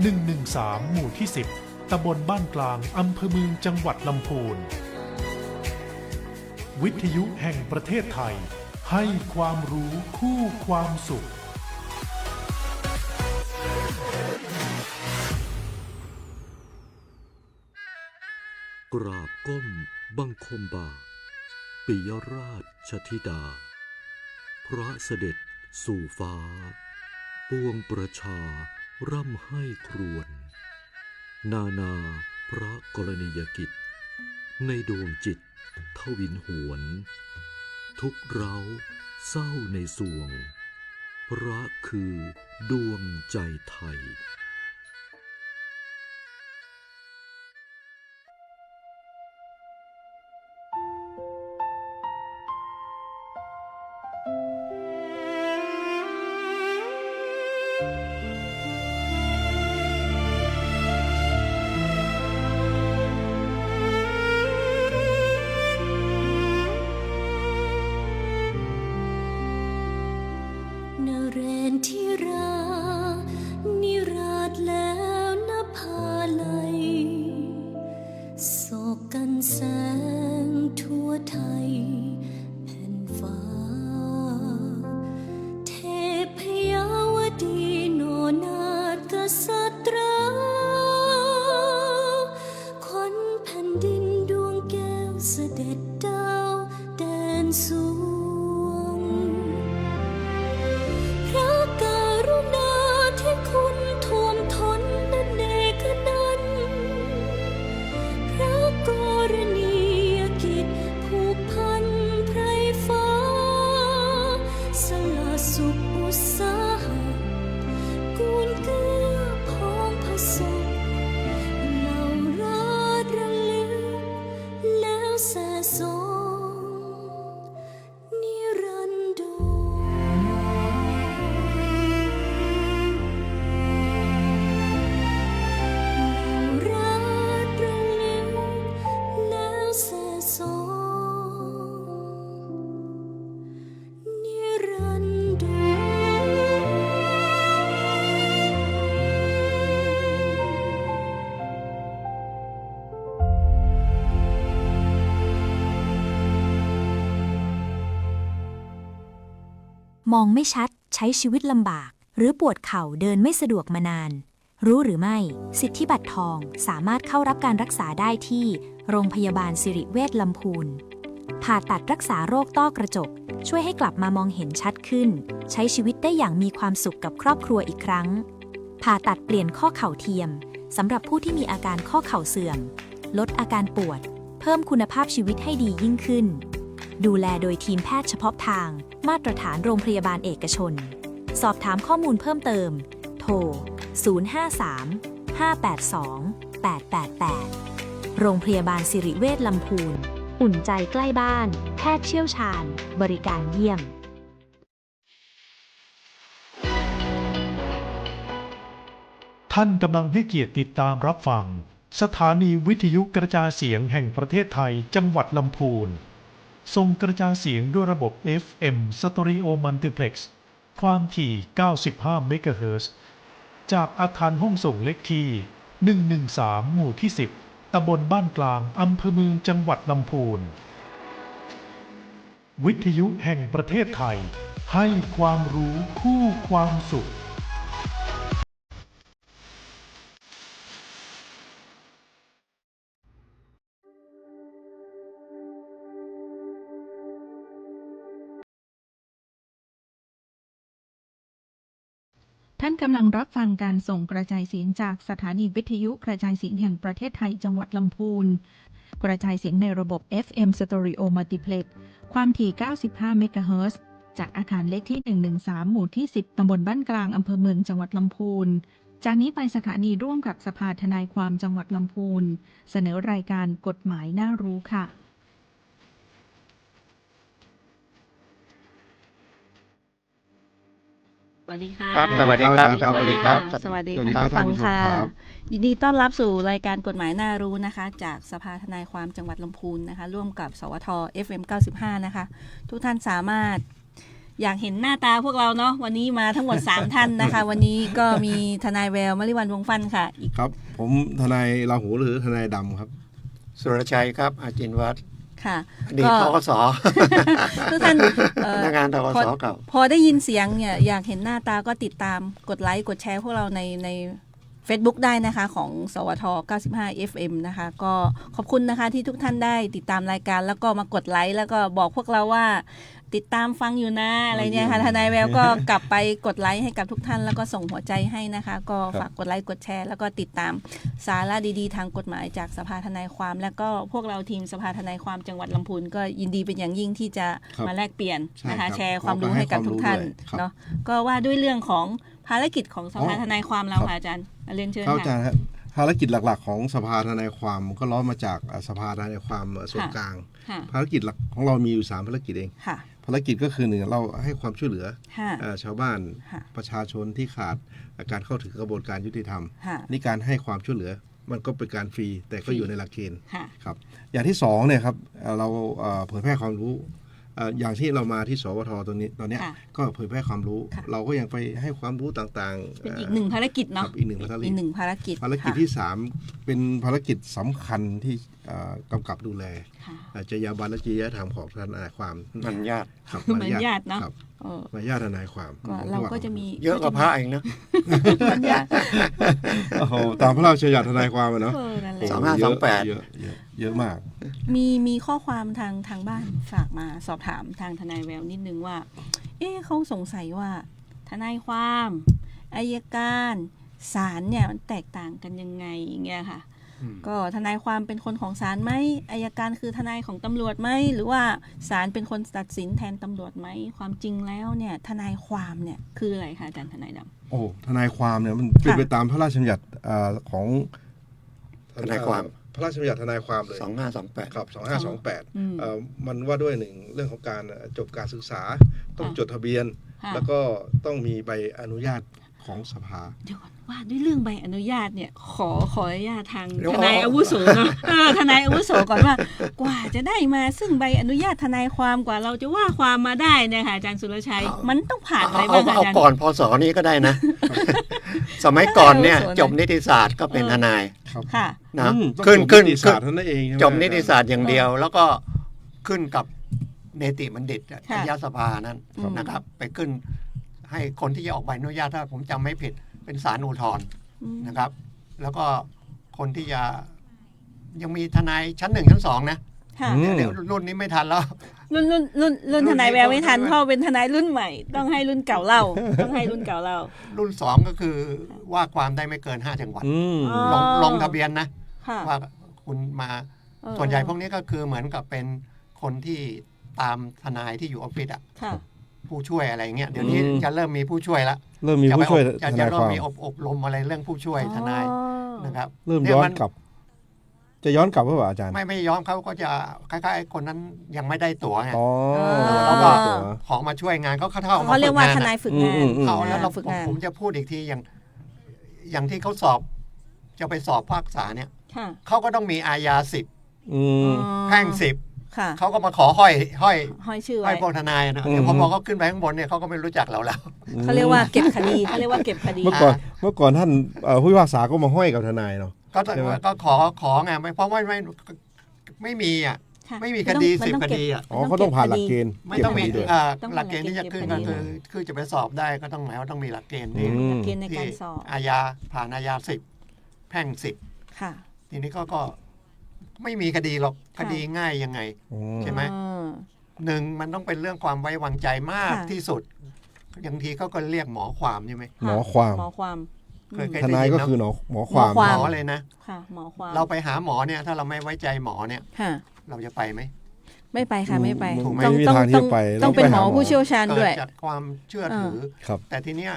113 หมู่ที่ 10 ตำบลบ้านกลางอำเภอเมืองจังหวัดลำพูนวิทยุแห่งประเทศไทยให้ความรู้คู่ความสุขกราบก้มบังคมบาทปิยราชธิดาพระเสด็จสู่ฟ้าปวงประชาร่ำให้ครวญนาพระกรณียกิจในดวงจิตทวินหวนทุกเร้าเศร้าในสวงพระคือดวงใจไทยนเรนที่รานิราชแล้วนภาลัยโศกกันแสงทั่วไทยแผ่นฟ้าเทพยาวดีโนนาถกษัตราขวัญแผ่นดินดวงแก้วเสด็จดาวแดนสูงพระกรุณาที่คุณท่วมท้นนันเนกนันท์พระกรณียกิจผูกพันไพรฟ้าสละสุขอุตสาหะกูลเกื้อพ้องผสมเหล่าราชระลึกแล้วแสสงนิรันดรราชระลึกแล้วแสสงนิรันดมองไม่ชัดใช้ชีวิตลำบากหรือปวดเข่าเดินไม่สะดวกมานานรู้หรือไม่สิทธิบัตรทองสามารถเข้ารับการรักษาได้ที่โรงพยาบาลสิริเวชลำพูนผ่าตัดรักษาโรคต้อกระจกช่วยให้กลับมามองเห็นชัดขึ้นใช้ชีวิตได้อย่างมีความสุขกับครอบครัวอีกครั้งผ่าตัดเปลี่ยนข้อเข่าเทียมสำหรับผู้ที่มีอาการข้อเข่าเสื่อมลดอาการปวดเพิ่มคุณภาพชีวิตให้ดียิ่งขึ้นดูแลโดยทีมแพทย์เฉพาะทางมาตรฐานโรงพยาบาลเอกชนสอบถามข้อมูลเพิ่มเติมโทร 053-582-888 โรงพยาบาลสิริเวชลำพูนอุ่นใจใกล้บ้านแพทย์เชี่ยวชาญบริการเยี่ยม ท่านกำลังให้เกียรติติดตามรับฟังสถานีวิทยุกระจายเสียงแห่งประเทศไทยจังหวัดลำพูนส่งกระจายเสียงด้วยระบบ FM Stereo Multiplex ความถี่ 95 เมกะเฮิรตซ์จากอาคารห้องส่งเลขที่ 113 หมู่ที่ 10 ตำบลบ้านกลางอำเภอเมืองจังหวัดลำพูนวิทยุแห่งประเทศไทยให้ความรู้คู่ความสุข ท่านกำลังรับฟังการส่งกระจายเสียงจากสถานีวิทยุกระจายเสียงแห่งประเทศไทยจังหวัดลำพูนกระจายเสียงในระบบ FM Stereo Multiplex ความถี่ 95 เมกะเฮิรตซ์จากอาคารเลขที่ 113 หมู่ที่ 10 ตำบลบ้านกลางอำเภอเมืองจังหวัดลำพูนจากนี้ไปสถานีร่วมกับสภาทนายความจังหวัดลำพูนเสนอรายการกฎหมายน่ารู้ค่ะ สวัสดีค่ะ ครับสวัสดีครับ สวัสดีครับ สวัสดี สวัสดี ครับ ท่านผู้ฟังค่ะ ครับ ยินดีต้อนรับสู่รายการกฎหมายน่ารู้นะคะ จากสภาทนายความจังหวัดลำพูนนะคะ ร่วมกับสวท FM 95 นะคะ ทุกท่านสามารถ อยากเห็นหน้าตาพวกเราเนาะวันนี้มาทั้งหมด 3 ท่านนะคะ วันนี้ก็มีทนายแววมฤวันวงศ์ฟันค่ะอีก ครับผมทนายราหูหรือทนายดำครับ สุรชัยครับอาจินวัฒน์ ค่ะ อดีตทกส ทุกท่าน พนักงานทกสเก่า พอได้ยินเสียงเนี่ยอยากเห็นหน้าตาก็ติดตามกดไลค์กดแชร์พวกเราใน Facebook ได้นะคะของสวท 95 FM นะคะ ก็ขอบคุณนะคะที่ทุกท่านได้ติดตามรายการแล้วก็มากดไลค์แล้วก็บอกพวกเราว่าติดตามฟังอยู่นะอะไรเนี่ยค่ะทนายแววก็กลับไปกดไลค์ให้กับทุกท่านแล้วก็ส่งหัวใจให้นะคะ ก็ฝากกดไลค์กดแชร์แล้วก็ติดตามสาระดีๆทางกฎหมายจากสภาทนายความ แล้วก็พวกเราทีมสภาทนายความจังหวัดลำพูนก็ยินดีเป็นอย่างยิ่งที่จะ ครับ มาแลกเปลี่ยนนะคะ ใช่ครับ แชร์ความรู้ให้กับทุกท่าน ครับ เนาะก็ว่าด้วยเรื่องของภารกิจของสภา อ๋อ ทนายความเรา ครับ ค่ะอาจารย์เรียนเชิญ ครับอาจาร ค่ะ ย์ครับภารกิจหลักๆของสภาทนายความก็ล้อมาจากสภาทนายความส่วนกลาง ค่ะ ภารกิจหลักของเรามีอยู่3ภารกิจเอง ค่ะ ภารกิจก็คือ1เราให้ความช่วยเหลือ ค่ะ ชาวบ้าน ค่ะ ประชาชนที่ขาดการเข้าถึงกระบวนการยุติธรรม ค่ะ นี่การให้ความช่วยเหลือมันก็เป็นการฟรีแต่ก็อยู่ในหลักเกณฑ์ ค่ะ ครับอย่างที่2เนี่ยครับเราเผยแพร่ความรู้อย่างที่เรามาที่สวทตอนนี้ ค่ะ ก็เผยแพร่ความรู้ ค่ะ เราก็ยังไปให้ความรู้ต่างๆ เป็นอีกหนึ่งภารกิจ ค เนาะ รับอีกหนึ่งภารกิ อี จ กหนึ่งภารกิจ ภารกิจ ค่ะ ที่ 3 เป็นภารกิจสำคัญที่กำกับดูแล ค่ะ จรรยาบรรณและจริยธรรมของทนายความ ๆมันญาติ ครับ มารยาทเนอะ ครับ เออ มารยาททนายความ ก็เราก็จะมี เยอะกว่าพระเองนะ มารยาท โอ้โหตามพระราชบัญญัติทนายความอะเนาะ เออนั่นแหละ 2528 เยอะมาก มีข้อความทางบ้านฝากมาสอบถามทางทนายแววนิดนึงว่า เขาสงสัยว่าทนายความอัยการศาลเนี่ยมันแตกต่างกันยังไงอย่างเงี้ยค่ะ ก็ทนายความเป็นคนของศาลไหมอัยการคือทนายของตำรวจไหมหรือว่าศาลเป็นคนตัดสินแทนตำรวจไหมความจริงแล้วเนี่ยทนายความเนี่ยคืออะไรคะอาจารย์ทนายดำ โอ้ทนายความเนี่ยมันเป็น ค่ะ ไปตามพระราชบัญญัติของ ทนายความ พระราชบัญญัติทนายความเลย 2528 ครับ 2528 อืม มันว่าด้วยหนึ่งเรื่องของการจบการศึกษาต้อง ค่ะ จดทะเบียน ค่ะ แล้วก็ต้องมีใบอนุญาตของสภา เดี๋ยวก่อนว่าด้วยเรื่องใบอนุญาตเนี่ยขออนุญาตทาง เดี๋ยว ทนายอาวุโสเนาะทนายอาวุโสก่อนว่ากว่าจะได้มาซึ่งใบอนุญาตทนายความกว่าเราจะว่าความมาได้เนี่ยค่ะอาจารย์สุรชัยมันต้องผ่านอะไรบ้างคะ เอา อาจารย์ ก่อนพศนี้ก็ได้นะ สมัยก่อนเนี่ย เอาส่วนไหน จบนิติศาสตร์ก็เป็นทนาย ค่ะ นะ ต้อง ขึ้น จบ ขึ้น นิติศาสตร์เท่านั้นเองใช่ไหม จบนิติศาสตร์อย่างเดียว แล้วก็ขึ้นกับเนติบัณฑิต ค่ะ ทยสภานั้น ครับ นะครับ ไปขึ้นให้คนที่จะออกใบอนุญาตถ้าผมจำไม่ผิดเป็นศาลอุทธรณ์ อืม นะครับ แล้วก็คนที่จะยังมีทนายชั้น 1 ชั้น 2 นะ ค่ะ เดี๋ยวรุ่นนี้ไม่ทันแล้ว รุ่นทนายแววไม่ทันเพราะเป็นทนายรุ่นใหม่ ต้องให้รุ่นเก่าเล่าต้องให้รุ่นเก่าเล่า รุ่น 2 ก็คือว่าความได้ไม่เกิน 5 จังหวัด อ๋อ ลงทะเบียนนะ ค่ะ ว่าคุณมา เออ ส่วนใหญ่พวกนี้ก็คือเหมือนกับเป็นคนที่ตามทนายที่อยู่ออฟฟิศอะ ค่ะ ผู้ช่วยอะไรเงี้ยเดี๋ยวนี้จะเริ่มมีผู้ช่วยแล้ว เริ่มมีผู้ช่วย จะ ทนาย เริ่ ค ม วาม มีอบรมอะไรเรื่องผู้ช่วยทนายนะครับ เริ่ม เนี่ ย้อน มัน กลับ จะย้อนกลับหรือเปล่าอาจารย์ ไม่ย้อมเขาก็จะคล้ายๆคนนั้นยังไม่ได้ตั๋วไง อ๋อ แล้วก็ ตัว ขอมาช่วยงานเขาเข้า เขาเรียกว่าท ฝึง นายฝึกงาน เอาแล้วเรา ฝึกงาน ผมจะพูดอีกทีอย่างที่เขาสอบจะไปสอบภาคษาเนี่ย ค่ะ เขาก็ต้องมีอาญา10 อืม แพ่ง10 ค่ะ เขาก็มาขอห้อย ห้อยชื่อ ห้ ไว้ อยพวกทนายนะ อืม เดี๋ยวพอเขาขึ้นไปข้างบนเนี่ยเขาก็ไม่รู้จักเราแล้ว เขาเรียกว่าเก็บคดีเขาเรียกว่าเก็บคดี เมื่อก่อนท่านผู้พิพากษาก็มาห้อยกับทนายเนาะ ก็ ใช่ไหม ก็ขอไงเพราะไม่มีอ่ะ ค่ะ ไม่มีคดี มันต้อง 10 คดีอ่ะ อ๋อเขาต้องผ่านหลักเกณฑ์ ไม่ต้องมี เก็บคดีด้วย ต้อง หลักเกณฑ์ที่จะขึ้น หลั ก็ กเกณฑ์ คือจะไปสอบได้ก็ต้องหมายว่าต้องมีหลักเกณฑ์ที่ อืม หลักเกณฑ์ในการ ที่ สอบ อาญาผ่านอาญา10 แพ่ง ค่ะ 10 ทีนี้ก็ไม่มีคดีหรอกคดีง่ายยังไง อืม ใช่ไหม หนึ่งมันต้องเป็นเรื่องความไว้วางใจมาก ค่ะ ที่สุดอย่างทีเขาก็เรียกหมอความใช่ไหม หมอความ หมอความ เคย ทนายก็คือหมอความ หมอความ หมอเลยนะ ค่ะหมอความ เราไปหาหมอเนี่ยถ้าเราไม่ไว้ใจหมอเนี่ย ค่ะ เราจะไปไหม ไม่ไปค่ะไม่ไป ถูกไหม ต้อง ไม่มี ต้อง ทางที่ ต้อง จะไป ต้องเป็นหมอ ต้องไปหาหมอ ผู้เชี่ยวชาญ เกิ ด้ว ด ย จากความเชื่อถือ ครับ แต่ทีเนี้ย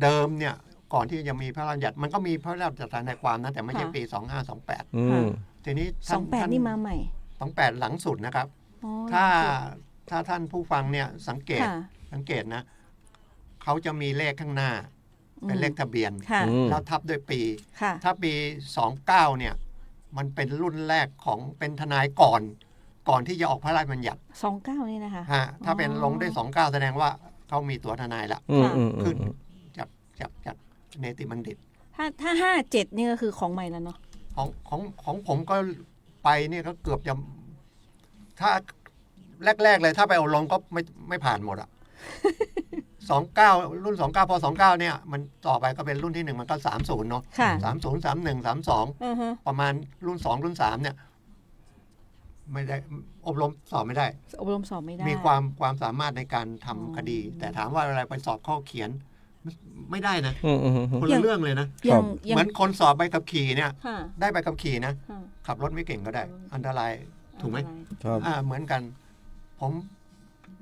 เดิมเนี่ยก่อนที่จะมีพระราชบัญญัติมันก็มีพระราชบัญญัติทนายความนะแต่ไม่ใช่ ค่ะ ปี 2528 อืม ทีนี้ 28นี่มาใหม่ 28หลังสุดนะครับ อ๋อ ถ้าท่านผู้ฟังเนี่ยสังเกต ค่ะ สังเกตนะเขาจะมีเลขข้างหน้า เป็นเลขทะเบียน ค่ะ อืม แล้วทับด้วยปี ค่ะ ถ้าปี 29 เนี่ย มันเป็นรุ่นแรกของเป็นทนายก่อน ก่อนที่จะออกพระราชบัญญัติ 29นี่นะคะ ฮะถ้าเป็นลงด้วย29แสดงว่าเขามีตัวทนายละ ขึ้นจากเนติบัณฑิต ถ้า57นี่ก็คือของใหม่แล้วเนาะ ของผมก็ไปเนี่ยก็เกือบจะถ้าแรกๆเลยถ้าไปอบรมก็ไม่ผ่านหมดอ่ะ 29รุ่น29พอ29เนี่ยมันต่อไปก็เป็นรุ่นที่1มันก็30เนาะ ค่ะ 30 31 32ประมาณรุ่น2รุ่น3เนี่ยไม่ได้อบรมสอบไม่ได้ อบรมสอบไม่ได้ มีความสามารถในการทำคดี แต่ถามว่าอะไรไปสอบข้อเขียนไม่ได้นะคนละเรื่องเลยนะ เหมือนคนสอบใบขับขี่เนี่ย ค่ะ ได้ใบขับขี่นะ ค่ะ ขับรถไม่เก่งก็ได้ อันตรายถูกไหม ครับ เหมือนกัน ผม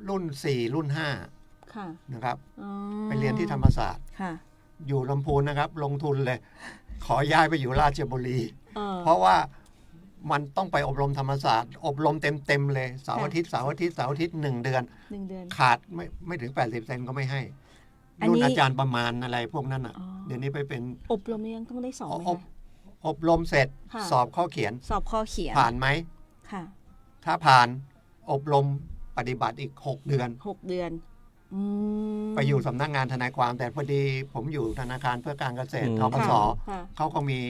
รุ่น4รุ่น ค่ะ 5นะครับ อ๋อ ไปเรียนที่ธรรมศาสตร์ ค่ะ อยู่ลำพูนนะครับ ลงทุนเลย ขอย้ายไปอยู่ราชบุรี เออ เพราะว่ามันต้องไปอบรมธรรมศาสตร์ อบรมเต็มเลยเสาร์อาทิตย์1 เดือน 1 เดือน ขาดไม่ถึง80เซนก็ไม่ให้ อันนี้ รุ่นอาจารย์ประมาณอะไรพวกนั้นอ่ะ อ๋อ เดี๋ยวนี้ไปเป็น อบรมนี่ยังต้องได้สอบไหม อบ คะ อบรมเสร็จ ค่ะ สอบข้อเขียน สอบข้อเขียน ผ่านไหม ค่ะ ถ้าผ่านอบรมปฏิบัติอีก6 เดือน 6 เดือนม ไปอยู่สำนักงานทนายความแต่พอดีผมอยู่ธนาคารเพื่อการเกษตรทกส ค่ะ เขาก็มี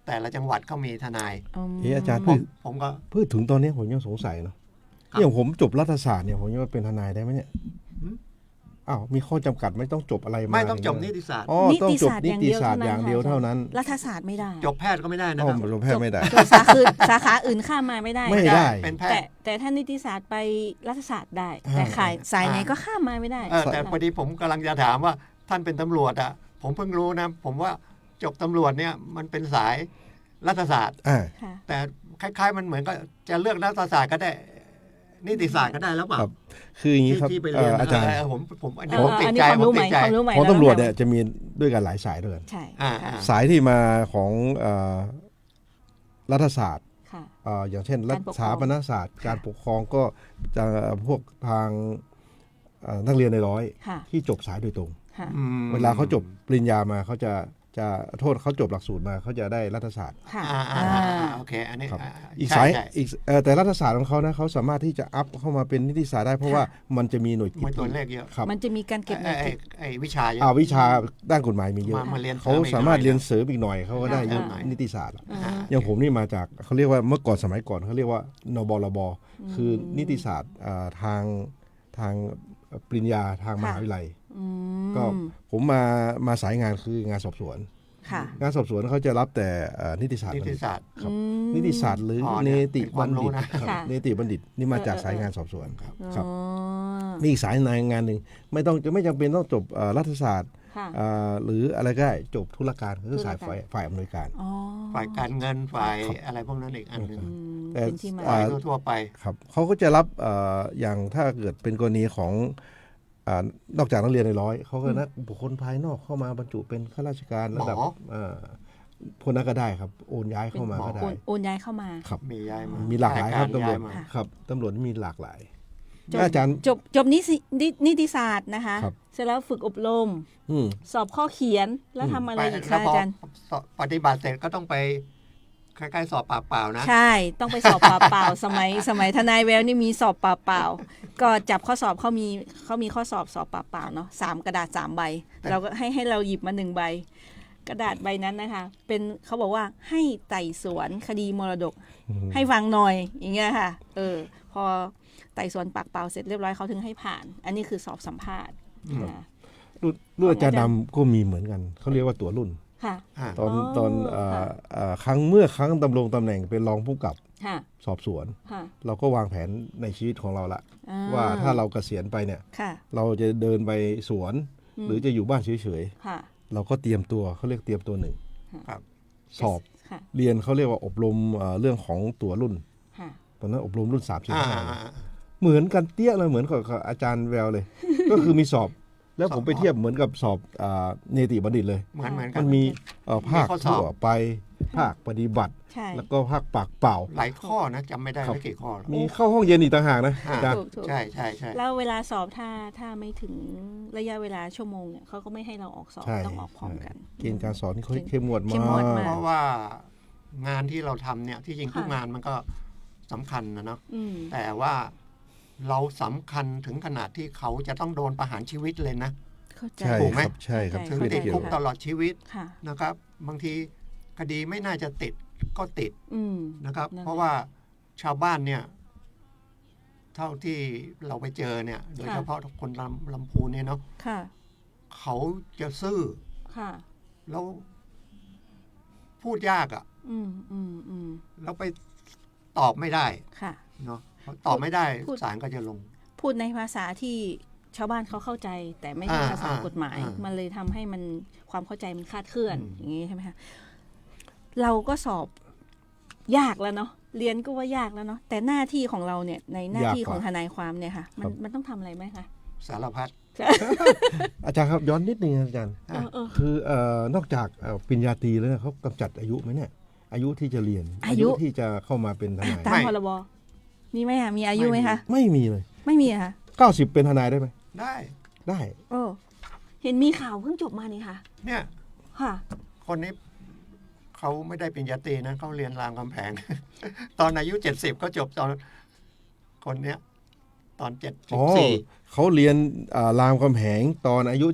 แต่ละจังหวัดเขามีทนาย อาจารย์ ผมก็ พูดถึงตอนนี้ผมยังสงสัยเนาะ ครับ อย่างผมจบรัฐศาสตร์เนี่ยผมยังเป็นทนายได้ไหมเนี่ย หืม อ้าวมีข้อจำกัดไม่ต้องจบอะไรมา ไม่ต้องจบ ย่า นิ เย ติศาสตร์ อ๋อต้องจบนิติศาสตร์อย่างเดียวเท่านั้น รัฐศาสตร์ไม่ได้ จบแพทย์ก็ไม่ได้นะ อ๋ ค อ รับ จบแพทย์ไม่ได้ จบสาขาอื่นข้ามมาไม่ได้ ไม่ได้ เป็นแพ แต่ ทย์ แต่ถ้านิติศาสตร์ไปรัฐศาสตร์ได้ แต่สายไหนก็ข้ามมาไม่ได้ แต่พอดีผมกำลังจะถามว่าท่านเป็นตำรวจอ่ะผมเพิ่งรู้นะ ผมว่าจบตำรวจเนี่ยมันเป็นสายรัฐศาสตร์ อ่า ค่ะ แต่คล้ายๆมันเหมือนก็จะเลือกรัฐศาสตร์ก็ได้ นิติศาสตร์ก็ได้แล้วเปล่า ครับ คืออย่างนี้ครับ ที่ไปเรียน อาจารย์ ผมอันนี้ เออ ผมติด อันนี้ ใจ ความ ผม รู้ให ติ ม่ ดใจ ความรู้ใหม่ ของ แล้ว ตำรวจเนี่ยจะมีด้วยกันหลายสายด้วยกัน ใช่ อ่า ค่ะ สายที่มาของรัฐศาสตร์ ค่ะ อย่างเช่นรัฐ การปกครอง สถาปนศาสตร์ การปกครองก็จะพวกทางนักเรียนในร้อย ค่ะ ที่จบสายโดยตรง ค่ะ อืม เวลาเขาจบปริญญามาเขาจะโทษเขาจบหลักสูตรมาเขาจะได้รัฐศาสตร์ ค่ะ โอเค อันนี้ ครับ อีก ใช่ สาย ใช่ อีกแต่รัฐศาสตร์ของเขานะเขาสามารถที่จะอัพเข้ามาเป็นนิติศาสตร์ได้เพราะว่ามันจะมีหน่วยกิต มันตัวเลขเยอะ ครับ มันจะมีการเก็บหน่วยกิต ไอ้วิชาเยอะ วิชาด้านกฎหมายมีเยอะ มาเรียน เขาสามารถเรียนเสริมอีกหน่อยเขาก็ได้ นิติศาสตร์ อย่างผมนี่มาจากเขาเรียกว่าเมื่อก่อนสมัยก่อนเขาเรียกว่านบลบคือนิติศาสตร์ทางปริญญาทางมหาวิทยาลัย อืม ก็ผมมาสายงานคืองานสอบสวน ค่ะ งานสอบสวนเขาจะรับแต่นิติศาสตร์ นิติศาสตร์ ครับ อืม นิติศาสตร์หรือ เนี่ เน ย ติ เป็นค บั วา ณ มรู้ ฑิต นะ ครับ ค่ะ เนติบัณฑิตนี่มาจากสายงานสอบสวนครับ อ๋อ มีอีกสายงานหนึ่งไม่จำเป็นต้องจบรัฐศาสตร์ ค่ะ หรืออะไรก็ได้จบธุรการคือสายฝ่ายอำนวยการ อ๋อ ฝ่ายการเงินฝ่ายอะไรพวกนั้นอีกอันหนึ่ง อืม แต่ เป็นที่มา ฝ่ายทั่วๆไป ครับเขาก็จะรับอย่างถ้าเกิดเป็นกรณีของนอกจากนักเรียนในร้อยเขาก็นักบุคคลภายนอกเข้ามาบรรจุเป็นข้าราชการระดับ หมอ พวกนั้นก็ได้ครับโอนย้ายเข้ามาก็ได้ โอนย้ายเข้ามา ครับ มีย้ายมา มีหลากหลายครับ ก ตำรวจ ย้ายมา ครับตำรวจมีหลากหลาย จบ อาจารย์ จบนิติศาสตร์นะคะ ครับ เสร็จแล้วฝึกอบรม อืม สอบข้อเขียนแล้วทำอะไรอีก แล้ คะ วพ อาจารย์ ปฏิบัติเสร็จก็ต้องไปคล้ายๆสอบปากเปล่านะ ใช่ ต้องไปสอบเปล่าๆ สมัยทนายแววนี่มีสอบเปล่าๆ ก็จับข้อสอบเขามีข้อสอบเปล่าๆเนาะ3 กระดาษ 3 ใบ เราก็ให้เราหยิบมา1 ใบ กระดาษใบนั้นนะคะ เป็นเขาบอกว่าให้ไต่สวนคดีมรดก ให้ฟังหน่อยอย่างเงี้ยค่ะ พอไต่สวนปากเปล่าเสร็จเรียบร้อยเขาถึงให้ผ่าน อันนี้คือสอบสัมภาษณ์นะคะ รุ่นอาจารย์ดำก็มีเหมือนกันเขาเรียกว่าตั๋วรุ่น ค่ะ ตอน ค่ะ ครั้งดำรงตำแหน่งเป็นรองผู้กำกับ ค่ะ สอบสวน ค่ะ เราก็วางแผนในชีวิตของเราละ อ่ ว่าถ้าเราเกษียณไปเนี่ย ค่ะ เราจะเดินไปสวน หรือจะอยู่บ้านเฉย ค่ะ ๆเราก็เตรียมตัวเขาเรียกเตรียมตัวหนึ่ง ครับ สอบ ค่ะ เรียนเขาเรียกว่าอบรมเรื่องของตั๋วรุ่น ค่ะ ตอนนั้นอบรมรุ่น3 อ่า 4เหมือนกันเตี้ยเลยเหมือนกับอาจารย์แววเลย ก็คือมีสอบ แล้วผมไปเทียบเหมือนกับสอบเนติบัณฑิตเลย เหมือนกั มัน นมีภาค มีข้อสอบ ทั่วไปภาคปฏิบัติ ใช่ แล้วก็ภาคปากเปล่า หลายข้อนะจำไม่ได้ ครับ ไม่กี่ข้อหรอก มีเข้าห้องเย็นอีกต่างหากนะ อ่า อาจารย์ ถูก ใช่ใช่ใช่ แล้วเวลาสอบถ้าไม่ถึงระยะเวลาชั่วโมงเนี่ยเขาก็ไม่ให้เราออกสอบ ใช่ ต้องออกพร้อมกัน เกณฑ์การสอนนี่เขาเข้มงวด เข้มงวด มาก มาก เพราะว่างานที่เราทำเนี่ยที่จริงทุก ค่ะ งานมันก็ สำคัญนะเนาะ อืม แต่ว่าเราสำคัญถึงขนาดที่เขาจะต้องโดนประหารชีวิตเลยนะ เข้าใจ ใช่ ถูกไหม ครับใช่ครับ ถึง เข้าใจ ติดคุกตลอดชีวิต ค่ะ นะครับ บางทีคดีไม่น่าจะติดก็ติด อืม นะครับ นั่นแหละ เพราะว่าชาวบ้านเนี่ย เท่าที่เราไปเจอเนี่ย โดยเฉพาะคนลำพูนเนี่ยเนาะ ค่ะ เขาจะซื่อ ค่ะ แล้วพูดยากอ่ะ อืม แล้วไปตอบไม่ได้ ค่ะ เนาะพอตอบไม่ได้ พูด ศาลก็จะลง พูดในภาษาที่ชาวบ้านเขาเข้าใจ แต่ไม่ใช่ภาษากฎหมาย มันเลยทำให้มันความเข้าใจมันคลาดเคลื่อน อย่างนี้ใช่ไหมคะเราก็สอบยากแล้วเนาะเรียนก็ว่ายากแล้วเนาะแต่หน้าที่ของเราเนี่ยในหน้าที่ของทนายความเนี่ยค่ะ มันต้องทำอะไรไหมคะ สารพัด อาจารย์ครับย้อนนิดนึงอาจารย์ คือนอกจากปริญญาตรีแล้วเนี่ยเขากำจัดอายุไหมเนี่ยอายุที่จะเรียน อายุ ที่จะเข้ามาเป็นทนาย ตามพรบมีไหมมีอายุไหมคะ ไม่มีเลย ไม่มีอะค่ะ 90เป็นทนายได้ไหม ได้ ได้ โอ้เห็นมีข่าวเพิ่งจบมานี่ค่ะ เนี่ย ค่ะ คนนี้เขาไม่ได้ปริญญาตรีนะเขาเรียนรามคำแพง ตอนอายุ70ก็จบตอนคนเนี้ย ตอน อ๋อ 74 เขาเรียนรามคำแหงตอนอายุ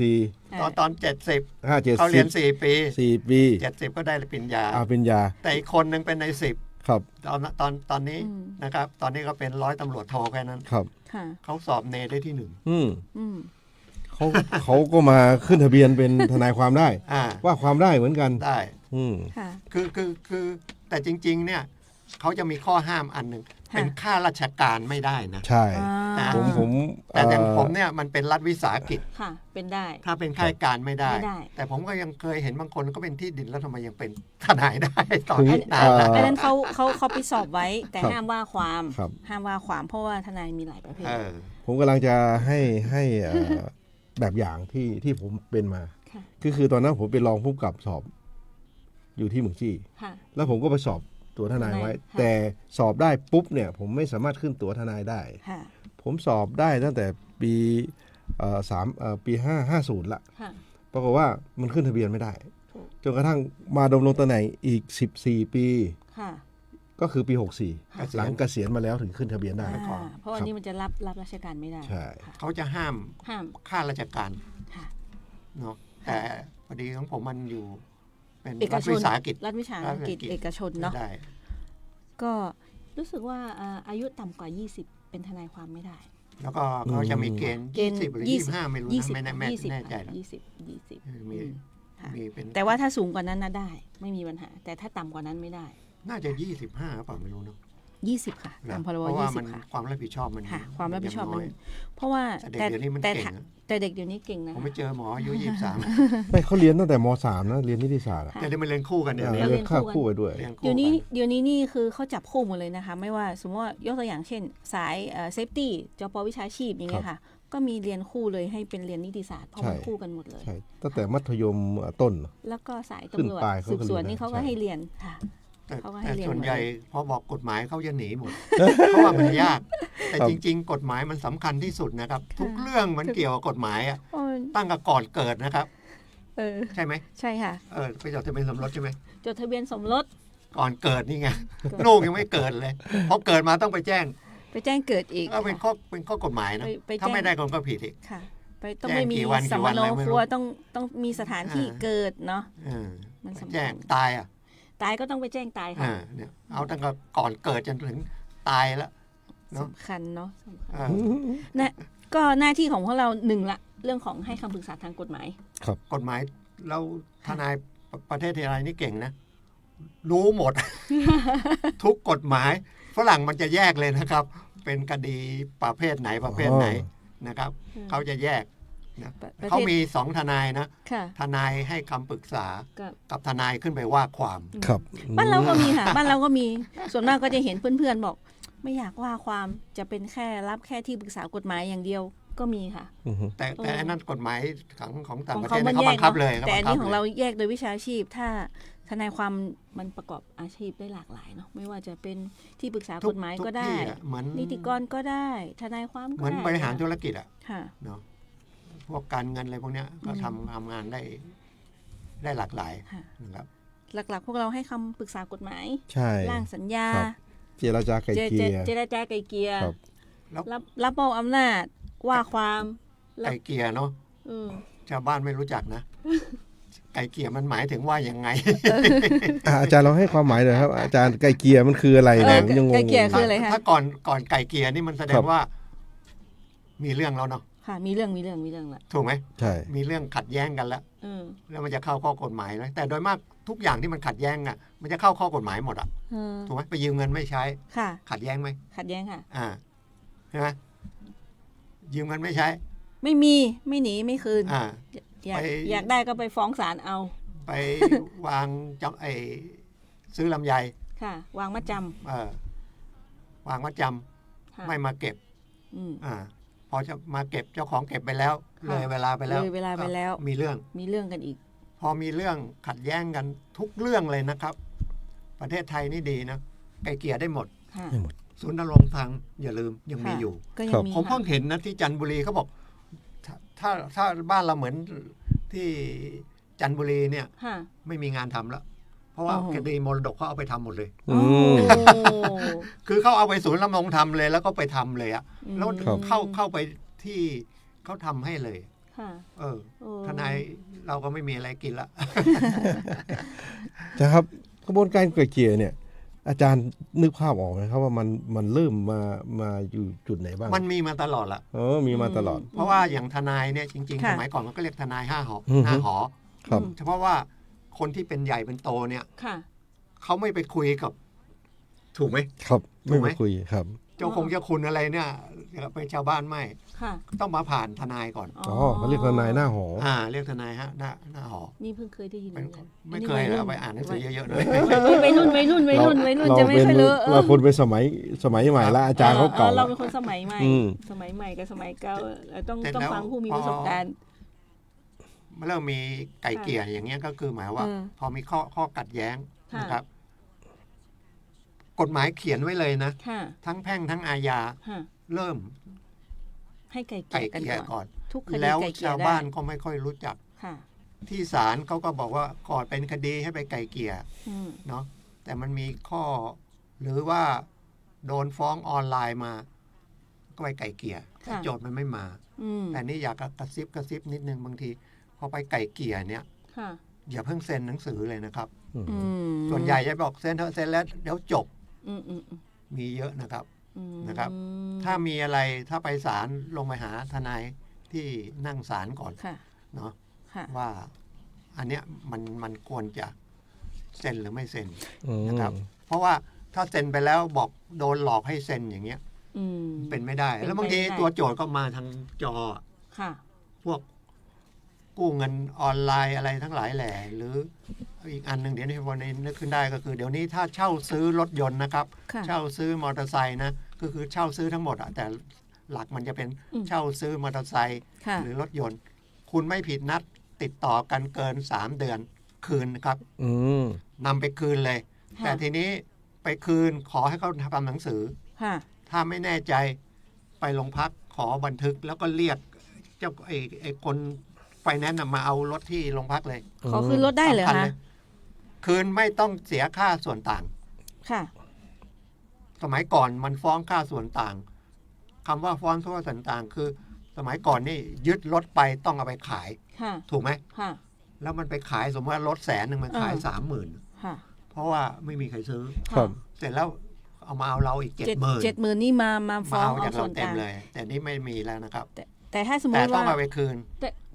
74 ตอน70 70 เขาเรียน4 ปี 4 ปี 70 ก็ได้ปริญญา ปริญญา แต่อีกคนหนึ่งเป็นใน10 ครับ ตอนนี้นะครับ ตอนนี้ก็เป็นร้อยตำรวจโทแค่นั้น ครับ ค่ะ เขาสอบเนได้ที่หนึ่ง อืม อืม เขาก็มาขึ้นทะเบียนเป็นทนายความได้ ว่าความได้เหมือนกัน ได้ อืม ค่ะ คือแต่จริง ๆ เนี่ยเขาจะมีข้อห้ามอันหนึ่ง ค่ะ เป็นข้าราชการไม่ได้นะ ใช่ อ่า ผม แต่อย่างผมเนี่ยมันเป็นรัฐวิสาหกิจ ค่ะ เป็นได้ ถ้าเป็นข้าราชการไม่ได้ ไม่ได้ แต่ผมก็ยังเคยเห็นบางคนก็เป็นที่ดินแล้วทำไมยังเป็นทนายได้ตอน ถึง นี้นานแล้ว อันนั้นเขาไปสอบไว้ แต่ ครับ ห้ามว่าความ ครับ ห้ามว่าความเพราะว่าทนายมีหลายประเภท ผมกำลังจะให้แบบอย่างที่ผมเป็นมา ค่ะ คือตอนนั้นผมเป็นรองผู้กำกับสอบอยู่ที่เมืองจี้ ค่ะ แล้วผมก็ไปสอบตัวทนายไว้ ค่ะ แต่สอบได้ปุ๊บเนี่ยผมไม่สามารถขึ้นตัวทนายได้ ค่ะ ผมสอบได้ตั้งแต่ปีปี50ละ ค่ะ ปรากฏว่ามันขึ้นทะเบียนไม่ได้ ถูก จนกระทั่งมาดำรงตำแหน่งอีก14 ปี ค่ะ ก็คือปี เกษียณ 64 หลังเกษียณมาแล้วถึงขึ้นทะเบียนได้ เพราะอันนี้มันจะรับราชการไม่ได้ ใช่ ค่ะ เขาจะห้าม ห้าม ข้าราชการ ค่ะ เนาะแต่พอดีของผมมันอยู่ เป็น เอก รัฐ ชน วิสาหกิจ รัฐวิสาหกิจเอกชนเนาะ ไม่ได้ ก็รู้สึกว่าอายุต่ำกว่า 20 เป็นทนายความไม่ได้ แล้วก็เขาจะมีเกณฑ์ เกณฑ์ 20หรือ 20 25ไม่รู้ 20 นะไม่แน่ใจ ค่ะ แล้ว 20 มี ค่ะ มีเป็น แต่ว่าถ้าสูงกว่านั้นนะได้ ไม่มีปัญหา แต่ถ้าต่ำกว่านั้นไม่ได้ น่าจะ25หรือเปล่าไม่รู้เนาะ 20 ค่ะ ตามพรบ เพราะว่ามัน 20 ค่ะ ความรับผิดชอบมัน ค่ะ ความรับผิดชอบ ยั มัน งอย เพราะว่า แต่เด็กเดี๋ยวนี้มันเก่งนะ แต่เด็กเดี๋ยวนี้เก่งนะ ผมไปเจอหมออายุ ไม่เขาเรียนตั้งแต่ม .3 นะเรียนนิติศาสตร์อะ 23แต่ที่มันเรียนคู่กันเดี๋ยวนี้ เรียนข้าคู่ไปด้วย เรียนคู่ เดี๋ยวนี้ กัน เดี๋ยวนี้นี่คือเขาจับคู่หมดเลยนะคะ ไม่ว่าสมมติว่ายกตัวอย่างเช่น สายเซฟตี้จปวิชาชีพอย่างเงี้ยค่ะ ก็มีเรียนคู่เลยให้เป็นเรียนนิติศาสตร์เพราะมัน ใช่ คู่กันหมดเลย ใช่ตั้งแต่มัธยมต้น แล้วก็สาย ขึ้น ตำรวจ ปลายเขาก็ สืบสวน เรียน นี่เขาก็ ใช่ ให้เรียนค่ะ แต่ เขาก็ให้ แต่ เรียน ส่วน หมด ใหญ่ เลย พอบอกกฎหมายเขาจะหนีหมด เพราะว่ามันยาก แต่จริง ๆ กฎหมายมันสำคัญที่สุดนะครับ ทุกเรื่องมันเกี่ยวกับกฎหมายอะ โอ้ย ตั้งแต่ก่อนเกิดนะครับ เออ ใช่ไหม ใช่ค่ะ ไปจดทะเบียนสมรสใช่ไหม จดทะเบียนสมรส ก่อนเกิดนี่ไง ลูกยังไม่เกิดเลยพอเกิดมาต้องไปแจ้ง ไปแจ้งเกิดอีก ก็เป็นข้อกฎหมายนะ ไปแจ้ง ถ้าไม่ได้คนก็ผิดอีก ค่ะ ไปต้อง แจ้ง ไม่มี กี่วัน สัมม กี่วัน โน อะไรไม่รู้ ครัวต้องมีสถานที่เกิดเนาะ เออ มันสำคัญ แจ้งตายอ่ะ ตายก็ต้องไปแจ้งตายค่ะ เนี่ยเอาตั้งแต่ก่อนเกิดจนถึงตายแล้ว เนอะ สำคัญเนาะสำคัญ เออ นะก็หน้าที่ของพวกเราหนึ่งละเรื่องของให้คำปรึกษาทางกฎหมาย กฎหมายเราทนายประเทศไทยนี่เก่งนะ รู้หมด ทุกกฎหมายฝรั่งมันจะแยกเลยนะครับ เป็นคดีประเภทไหนประเภทไหนนะครับ เขาจะแยกนะ ประเทศ เขามีสองทนายนะ ค่ะ ทนายให้คำปรึกษา กับ กับทนายขึ้นไปว่าความ ครับ บ้านเราก็มีค่ะ บ้านเราก็มีส่วนมากก็จะเห็นเพื่อนๆบอก ไม่อยากว่าความจะเป็นแค่รับแค่ที่ปรึกษากฎหมายอย่างเดียวก็มีค่ะ แต่อันนั้นกฎหมายของต่าง ของ ประเท เขา ศ มัน เขา แย บั ก งคับ เนาะ เลย แต่อันนี้ของเรา ลย แยกโดยวิชาชีพ ถ้าทนายความมันประกอบอาชีพได้หลากหลายเนาะไม่ว่าจะเป็นที่ปรึกษากฎหมายก็ได้ ทุที่อะเหมือน นิติกรก็ได้ ทนายความก็ เหมือน ได้ บริหารธุรกิจอะ ค่ะ เนาะพวกการเงินอะไรพวกเนี้ยก็ทำงานได้หลากหลาย ค่ะ นะครับ หลักๆ พวกเราให้คำปรึกษากฎหมาย ใช่ ร่างสัญญา ครับ เจรจาไกลเกลี่ย เจรจาไกลเกลี่ย ครับ รับมอบอำนาจว่าความรับ ไก่เกลี่ยเนาะ เออ ชาวบ้านไม่รู้จักนะ ไก่เกลี่ยมันหมายถึงว่ายังไง อาจารย์เราให้ความหมายหน่อยครับ อาจารย์ไกลเกลี่ยมันคืออะไรเนี่ยผมยังง ไกล ง เกลี่ยคืออะไรคะ ถ้าก่อนไก่เกลี่ยนี่มันแสด ครั ง บ ว่า มีเรื่องแล้วเนาะ ค่ะ มีเรื่องละ ถูกไหม ใช่ มีเรื่องขัดแย้งกันแล้ว เออ แล้วมันจะเข้าข้อกฎหมายไหมแต่โดยมากทุกอย่างที่มันขัดแย้งอ่ะมันจะเข้าข้อกฎหมายหมดอ่ะ เออ ถูกไหมไปยืมเงินไม่ใช้ ค่ะ ขัดแย้งไหม ขัดแย้งค่ะ ใช่ไหมยืมเงินไม่ใช้ ไม่มีไม่หนีไม่คืน อ่า อยาก ไป อยากได้ก็ไปฟ้องศาลเอา ไปวางจับซื้อลำไย ค่ะ วางมัดจ วางมัดจ ำค่ะ ำไม่มาเก็บ อืม พอจะมาเก็บเจ้าของเก็บไปแล้ว ค่ะ เลยเวลาไปแล้ว เลยเวลาไปแล้ว มีเรื่อง มีเรื่องกันอีก พอมีเรื่องขัดแย้งกันทุกเรื่องเลยนะครับ ประเทศไทยนี่ดีนะไกลเกลี่ยได้หมด ค่ะ ไม่หมด ศูนย์ดำรงธรรมอย่าลืมยังมี ค่ะ อยู่ ก็ยั ครั ง บ มี ผมเพิ่ง ค่ะ เห็นนะที่จันทบุรีเขาบอกถ้าบ้านเราเหมือนที่จันทบุรีเนี่ย ค่ะ ไม่มีงานทำแล้ว เพราะว่า โอ้โห คดีมรดกเขาเอาไปทำหมดเลย อืม คือเขาเอาไปศูนย์ดำรงธรรมเลยแล้วก็ไปทำเลยอะ อืม แล้ว ครับ เข้าไปที่เขาทำให้เลย ค่ะ เออ โอ้ ทนายเราก็ไม่มีอะไรกินละ นะครับกระบวนการไกลเกลี่ยเนี่ย อาจารย์นึกภาพออกไหมครับว่ามันเริ่มมาอยู่จุดไหนบ้าง มันมีมาตลอดละ มีมาตลอด เพราะว่าอย่างทนายเนี่ยจริงๆ ค่ะ สมัยก่อนมันก็เรียกทนาย5 หอ อือฮึ 5 หอ ครับ เฉพาะว่าคนที่เป็นใหญ่เป็นโตเนี่ย ค่ะ เขาไม่ไปคุยกับ ถูกไหม ครับ ถู ไม่ กไหม มาคุยครับ เจ้าเจ้าคุณอะไรเนี่ยไปชาวบ้านไม่ ค่ะ ต้องมาผ่านทนายก่อน อ๋อเขาเรียกทนายหน้าหอ เรียกทนายฮะหน้าหอ นี่เพิ่งเคยได้ยินเห เป็ มื น อนกัน ไม่เคยเลยเอาไปอ่านหนังสือเยอะๆเลย วัยรุ่นจะไม่ค่อยเลอะ เราคนเป็นสมัยใหม่ละอาจารย์เขาเก่า เราเป็นคนสมัยใหม่ อืม สมัยใหม่กับสมัยเก่าต้อง เสร็จ ต้อง แล้ว ฟังผู้มี พอ ประสบการณ์ เริ่มมีไก่เกลี่ยอย่างเงี้ยก็คือหมายว่า พอมีข้อขัดแย้ง ค่ะ นะครับ กฎหมายเขียนไว้เลยนะ ค่ะ ทั้งแพ่งทั้งอาญา ค่ะ เริ่ม ให้ไก่เก ไก่ ลี่ยกัน เกลี่ย ก่อน ก่อน ทุกคดี แล้ว ไก่เกลี่ย ชาว ได้ บ้านก็ไม่ค่อยรู้จัก ค่ะ ที่ศาลเขาก็บอกว่าก่อนเป็นคดีให้ไปไก่เกลี่ย อืม เนาะแต่มันมีข้อ หรือว่าโดนฟ้องออนไลน์มา ก็ไปไก่เกลี่ยแต่โจทย์มันไม่มา อืม แต่นี่อยากกระซิบนิดนึงบางทีพอไปไก่เกลี่ยเนี่ย ค่ะ อย่าเพิ่งเซ็นหนังสือเลยนะครับ อืม ส่วนใหญ่จะบอกเซ็นเถอะเซ็นแล้วเดี๋ยวจบ อืม มีเยอะนะครับ อืม นะครับ ถ้ามีอะไรถ้าไปศาลลงไปหาทนายที่นั่งศาลก่อน ค่ะ เนาะ ค่ะ ว่าอันเนี้ยมันควรจะเซ็นหรือไม่เซ็น อืม นะครับ เพราะว่าถ้าเซ็นไปแล้วบอกโดนหลอกให้เซ็นอย่างเงี้ย อืม เป็นไม่ได้ เป็น แล้วบางที ไปไม่ได้ ตัวโจทย์ก็มาทางจอ ค่ะ พวกกู้เงินออนไลน์อะไรทั้งหลายแหล่หรืออีกอันหนึ่งเดี๋ยวนี้วันนี้นึกขึ้นได้ก็คือ เดี๋ยวนี้ถ้าเช่าซื้อรถยนต์นะครับ ค่ะ เช่าซื้อมอเตอร์ไซค์นะก็คือเช่าซื้อทั้งหมดอะแต่หลักมันจะเป็น อืม เช่าซื้อมอเตอร์ไซค์ ค่ะ หรือรถยนต์ คุณไม่ผิดนัดติดต่อกันเกิน 3 เดือนคืนนะครับ อืม นำไปคืนเลย ค่ะ แต่ทีนี้ไปคืนขอให้เขาทำหนังสือ ค่ะ ถ้าไม่แน่ใจไปโรงพักขอบันทึกแล้วก็เรียกเจ้าไอ้คนไฟแนนซ์มาเอารถที่โรงพักเลย ขอขึ้นรถได้เหรอ สำคัญ คะ ลยคืนไม่ต้องเสียค่าส่วนต่าง ค่ะ สมัยก่อนมันฟ้องค่าส่วนต่างคำว่าฟ้องค่าส่วนต่างคือ สมัยก่อนนี่ยึดรถไปต้องเอาไปขาย ค่ะ ถูกไหม ค่ะ แล้วมันไปขายสมมติว่ารถ100,000มันขาย 30,000 ค่ะ เพราะว่าไม่มีใครซื้อ ครับ เสร็จแล้วเอามาเอาเราอีก 70,000 นี่มาฟ้ มา อง เอา เอา จาก ส่ เรา วน เต็ม ต่าง เลย แต่นี่ไม่มีแล้วนะครับ แต่ถ้าสมม แต่ ติ ต้อง ว่า เอาไปคืน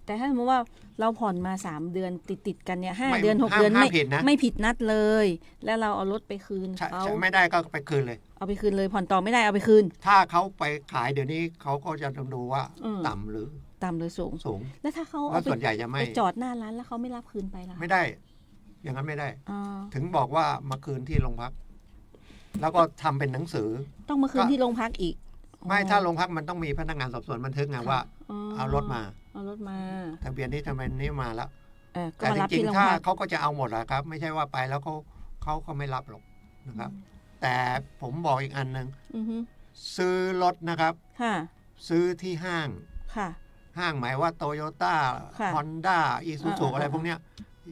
แต่ถ้าสมมติว่าเราผ่อนมา3 เดือนติดกันเนี่ย ไม่ 5 เดือน 6 ห้าม เดือน ห้ามผิดนะ ไม่ผิดนัดเลย แล้วเราเอารถไปคืน ใช่ เขา ใช่ไม่ได้ก็ไปคืนเลย เอาไปคืนเลยผ่อนต่อไม่ได้เอาไปคืน ถ้าเขาไปขายเดี๋ยวนี้เขาก็จะดูว่า อืม ต่ำหรือ ต่ำหรือสูง สูง แล้วถ้าเขา เพ เอา ราะส่วนใหญ่จะไม่ ไปจอดหน้าร้านแล้วเขาไม่รับคืนไปล่ะ ไม่ได้ อย่างนั้นไม่ได้ อ่า ถึงบอกว่ามาคืนที่โรงพัก แล้วก็ทำเป็นหนังสือ ต้องมาคืนที่โรงพักอีก ไม่ถ้าโรงพักมันต้องมีพนักงานสอบสวนบันทึกไงว่า เอารถมา เอารถมา ทะเบียนนี้ทำไมนี้มาแล้ว ก็ แต่ มา จ รับ ริง ที่โรง ๆถ้า พัก เขาก็จะเอาหมดแหละครับ ไม่ใช่ว่าไปแล้วเขาก็ไม่รับหรอกนะครับ แต่ผมบอกอีกอันหนึ่ง อือฮึ ซื้อรถนะครับ ค่ะ ซื้อที่ห้าง ค่ะ ห้างหมายว่าโตโยต้า ค่ะ ฮอนด้าอีซูซู อ่า อะไรพวกเนี้ย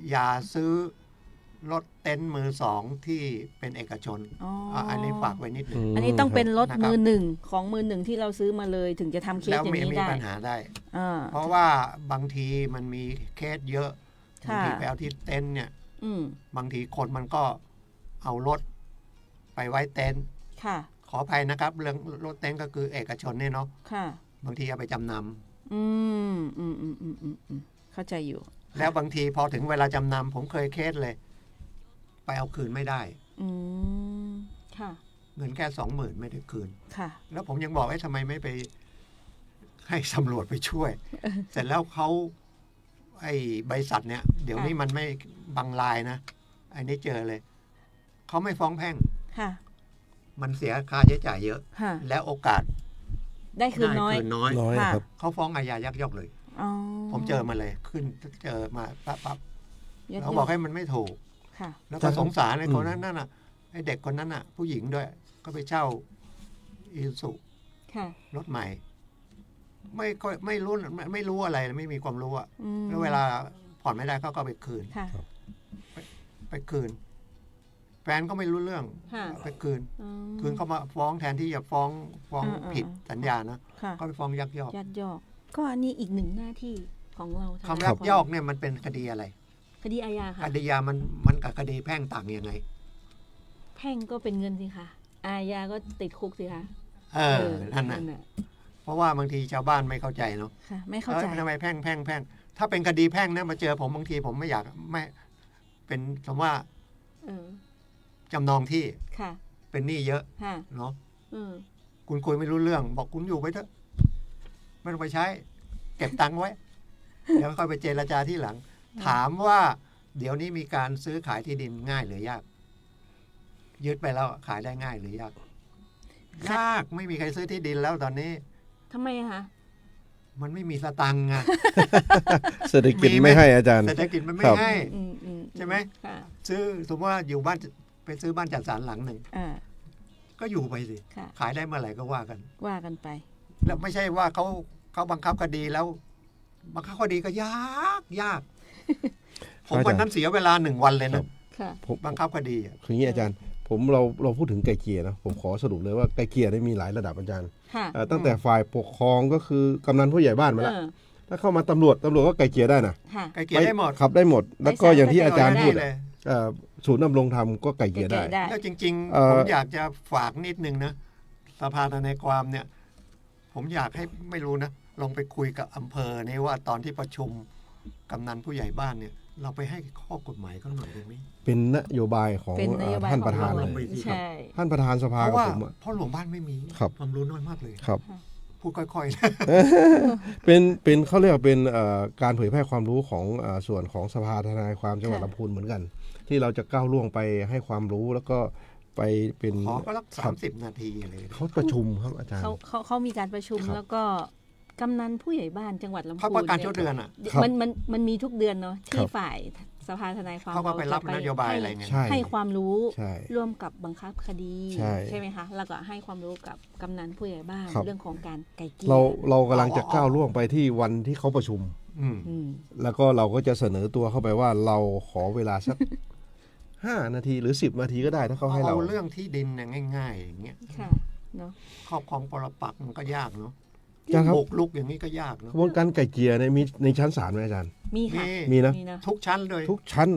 อย่าซื้อ รถเต็นท์มือสองที่เป็นเอกชน อันนี้ฝากไว้นิดหนึง อันนี้ต้องเป็นรถ นะครับ มือหนึ่งของมือหนึ่งที่เราซื้อมาเลยถึงจะทำเคส แล้ว อย่าง มี นี้ได้ ปัญหาได้ อ่า เพราะว่าบางทีมันมีเคสเยอะบาง ค่ะ ทีไปเอาที่เต็นท์เนี่ย อืม บางทีคนมันก็เอารถไปไว้เต็นท์ ค่ะ ขออภัยนะครับ เรื่องรถเต็นท์ก็คือเอกชนเนี่ยเนาะ ค่ะ บางทีเอาไปจำน อืมเข้าใจอยู่ ำแล้วบางทีพอถึงเวลาจำนำผมเคยเคสเลย ไปเอาคืนไม่ได้ อืมค่ะ เงินแค่20,000ไม่ได้คืน ค่ะ แล้วผมยังบอกทำไมไม่ไปให้ตำรวจไปช่วย เสร็จแล้วเขาไอ้บริษัทเนี่ย เดี๋ยวนี้มันไม่บังลายนะอันนี้เจอเลย เขาไม่ฟ้องแพ่ง ค่ะ มันเสียค่าใช้จ่ายเยอะ ค่ะ และโอกาส ได้คืนน้อย ได้คืนน้อย น้อย ค่ะ ครับ เขาฟ้องอาญายักยอกเลย อ๋อ ผมเจอมาเลยขึ้นเจอมาปั๊บ ยัด เราบอกให้มันไม่ถูก ค่ะ แล้วก็สงสารไอ้คนนั้นน่ะไอ้เด็กคนนั้นน่ะ ผู้หญิงด้วย ก็ไปเช่าอีซู ค่ะ รถใหม่ ไม่รู้อะไรไม่มีความรู้อะ อืม แล้วเวลาผ่อนไม่ได้เขาก็ไปคืน ค่ะ ไปคืน แฟนก็ไม่รู้เรื่อง ค่ะ ไปคืน อืม คืนเขามาฟ้องแทนที่จะฟ้อง อ่า ผิดสัญญานะ ค่ะ ก็ไปฟ้องยักยอก ยัดยอก ก็อันนี้อีกหนึ่งหน้าที่ของเรา คำยักยอกเนี่ยมันเป็นคดีอะไร คดีอาญาค่ะ คดียามันกับคดีแพ่งต่างยังไง แพ่งก็เป็นเงินสิคะอาญาก็ติดคุกสิคะ นั่นน่ะเพราะว่าบางทีชาวบ้านไม่เข้าใจเนาะ ค่ะ ไม่เข้าใจ ทำไมแพ่งถ้าเป็นคดีแพ่งนะมาเจอผมบางทีผมไม่อยากไม่เป็นสมมติว่า เออ จำนองที่ ค่ะ เป็นหนี้เยอะ ค่ะ เนาะ เออ คุณคุยไม่รู้เรื่อง บอกคุณอยู่ไปเถอะไม่ต้องไปใช้ เก็บตังค์ไว้ แล้วค่อยไปเจรจาที่หลัง ถามว่าเดี๋ยวนี้มีการซื้อขายที่ดินง่ายหรือยาก ยึดไปแล้วขายได้ง่ายหรือยาก ยากไม่มีใครซื้อที่ดินแล้วตอนนี้ ทำไมอะคะ มันไม่มีสตังค์อะ เศรษฐกิจไม่ให้อาจารย์ เศรษฐกิจมันไม่ ครับ ให้ อืม ใช่ไหม ค่ะ ซื้อสมมติว่าอยู่บ้านไปซื้อบ้านจัดสรรหลังหนึ่ง อ่า ก็อยู่ไปสิ ค่ะ ขายได้เมื่อไหร่ก็ว่ากัน ว่ากันไป แล้วไม่ใช่ว่าเขาบังคับคดีแล้ว บังคับคดีก็ยาก ผมวันนั้นเสียเวลา1 วันเลยนะ ค่ะ ผม บังคับคดีอะ คืออย่างนี้อาจารย์ เราพูดถึงไก่เกลี่ยนะผมขอสรุปเลยว่าไก่เกลี่ยได้มีหลายระดับอาจารย์ ค่ะ ตั้งแต่ฝ่ายปกครองก็คือกำนันผู้ใหญ่บ้านมาแล้ว เออ ถ้าเข้ามาตำรวจก็ไก่เกลี่ยได้นะ ค่ะ ไกลเกลี่ยได้หมด ครับได้หมด แล้วก็อย่างที่อาจารย์พูด เลย ศูนย์ดำรงธรรมก็ไก่เกลี่ยได้ แล้วจริง เอ่อ ๆ ผมอยากจะฝากนิดนึงนะสภาทนายความเนี่ย ผมอยากให้ไม่รู้นะลองไปคุยกับอำเภอนี่ว่าตอนที่ประชุมกำนันผู้ใหญ่บ้านเนี่ย เราไปให้ข้อกฎหมายเขาหน่อยได้ไหม เป็นนโยบายของ เป็นนโยบาย ท่าน ข ป อง ระธาน เรา เลย ใช่ ท่านประธานสภา เพราะ กับ ว่า ผมอะ เพราะหลวงบ้านไม่มี ครับ ความรู้น้อยมากเลย ครับ พูดค่อยๆนะ เป็นเขาเรียกว่าเป็นการเผยแพร่ความรู้ของส่วนของสภาทนายความจังหวัด ค่ะ ลำพูนเหมือนกัน ที่เราจะก้าวล่วงไปให้ความรู้แล้วก็ไปเป็น ขอก็สัก ครับ 30 นาทีเลย เขาประชุมครับอาจารย์ เขามีการประชุม ครับ แล้วก็กำนันผู้ใหญ่บ้านจังหวัดลำพูน เขาประกาศชุดเดือนอ่ะ ครับ มันมีทุกเดือนเนาะ ค ที่ รับ ฝ่ายสภาทนายความ เขาก็ไปรับนโยบายอะไรไง ใช่ ให้ความรู้ ใช่ ร่วมกับบังคับคดี ใช่ ไหมคะแล้วก็ให้ความรู้กับกำนันผู้ใหญ่บ้าน ครับ เรื่องของการไกลเกลี่ย เรากำลังจะก้าวล่วงไปที่วันที่เขาประชุม อืม อืม แล้วก็เราก็จะเสนอตัวเข้าไปว่าเราขอเวลาสัก 5 นาทีหรือ 10 นาทีก็ได้ถ้าเขาให้เรา เอาเรื่องที่ดินเนี่ยง่าย ๆ อย่างเงี้ย ค่ะเนาะ ครอบครองปรปักษ์มันก็ยากเนาะ อาจารย์ครับ บุกลุกอย่างนี้ก็ยาก ก เนาะ ระบวนการไก่เกลี่ยเนี่ยมีในชั้นศาลไหมอาจารย์ มีค่ะ มีนะ มีนะ ทุกชั้นเลย ทุกชั้น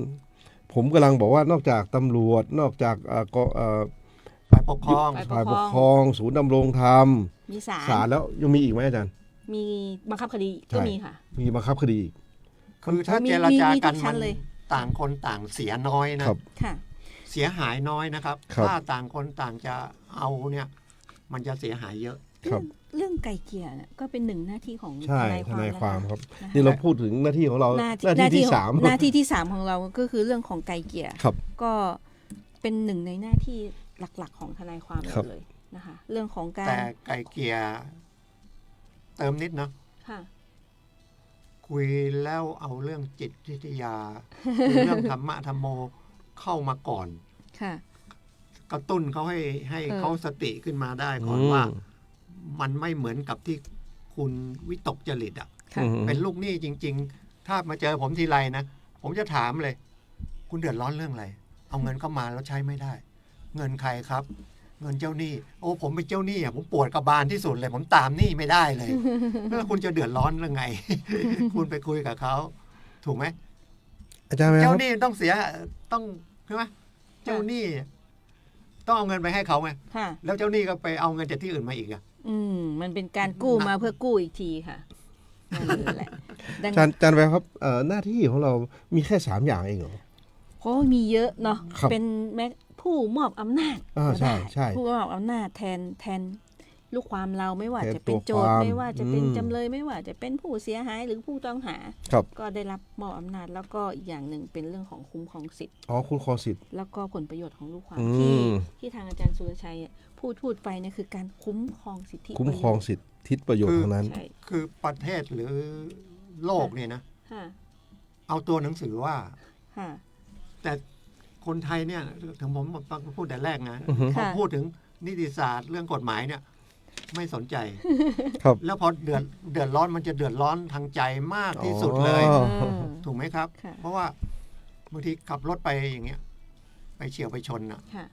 ผมกำลังบอกว่านอกจากตำรวจนอกจากฝ่ายปกครอง ฝ่ายปกครอง ศูนย์ดำรงธรรม มีศา ศาล ล แล้วยังมีอีกไหมอาจารย์ มีบังคับคดีก็ ใช่ มีค่ะ มีบังคับคดีอีก คือถ้า มี เจรจากัน มีทุกชั้ มัน นเลย ต่างคนต่างเสียน้อยนะ ครับ ค่ะ เสียหายน้อยนะครับ ครับ ถ้าต่างคนต่างจะเอาเนี่ย มันจะเสียหายเยอะ ครับ เรื่องไกลเกลี่ยเนี่ยก็เป็นหนึ่งหน้าที่ของ ใช่ ทนายความ ทนายความครับ นะคะ นี่เราพูดถึงหน้าที่ของเรา หน้า หน้าที่ที่ ของ สาม หน้าที่ที่สามของเราก็คือเรื่องของไกลเกลี่ย ครับ ก็เป็นหนึ่งในหน้าที่หลักๆ ของทนายความ ครับ เลยนะคะ เรื่องของการ แต่ไก่เกลียเติมนิดเนาะ ค่ะ คุยแล้วเอาเรื่องจิตวิทยา หรือเรื่องธรรมะธรรมโมเข้ามาก่อน ค่ะ กระตุ้นเขาให้ เออ เขาสติขึ้นมาได้ก่อน อืม ว่า มันไม่เหมือนกับที่คุณวิตกจริตอ่ะ ค่ะ อืม เป็นลูกหนี้จริง ๆ ถ้ามาเจอผมทีไรนะ ผมจะถามเลย คุณเดือดร้อนเรื่องอะไรเอาเงินเข้ามาแล้วใช้ไม่ได้ เงินใครครับ เงินเจ้าหนี้โอ้ผมเป็นเจ้าหนี้อ่ะผมปวดกระบาลที่สุดเลยผมตามหนี้ไม่ได้เลย แล้วคุณจะเดือดร้อนเรื่องไง คุณไปคุยกับเขาถูกไหม อาจารย์แววค เจ้า รับ หนี้ต้องเสียต้องใช่ไหมเจ้าหนี้ต้องเอาเงินไปให้เขาไง ค่ะ แล้วเจ้าหนี้ก็ไปเอาเงินจากที่อื่นมาอีกอ่ะ มันเป็นการกู้มาเพื่อกู้อีกทีค่ะนั่นแหละดัง อาจารย์แววครับหน้าที่ของเรามีแค่3อย่างเองเหรอ โอ้มีเยอะเนาะ ครับ เป็นแม้ผู้มอบอำนาจ ใช่ใช่ ผู้มอบอำนาจแทนลูกความเราไม่ว่า แทน จะเป็นโจท ตัว ย์ ความ ไม่ว่าจะเป็น อืม จำเลยไม่ว่าจะเป็นผู้เสียหายหรือผู้ต้องหา ครับ ก็ได้รับมอบอำนาจแล้วก็อีกอย่างหนึ่งเป็นเรื่องของคุ้มครองสิทธิ์ อ๋อคุณครองสิทธิ์ แล้วก็ผลประโยชน์ของลูกความ อืม ที่ทางอาจารย์สุรชัยพูดไปเนี่ยคือการคุ้มครองสิทธิ คุ้มครองสิทธิประโยชน์ทั้งนั้น ใช่ คือประเทศหรือโลกเนี่ยนะ ค่ะ เอาตัวหนังสือว่า ค่ะ แต่คนไทยเนี่ยถึงผมพูดแต่แรกนะ อือฮึ พอ ค่ะ พูดถึงนิติศาสตร์เรื่องกฎหมายเนี่ย ไม่สนใจ ครับ แล้วพอเดือดร้อนมันจะเดือดร้อนทางใจมากที่สุดเลย อ๋อ ถูกไหมครับ ค่ะ เพราะว่าบางทีขับรถไปอย่างเงี้ย ไปเฉี่ยวไปชนอ่ะ ค่ะ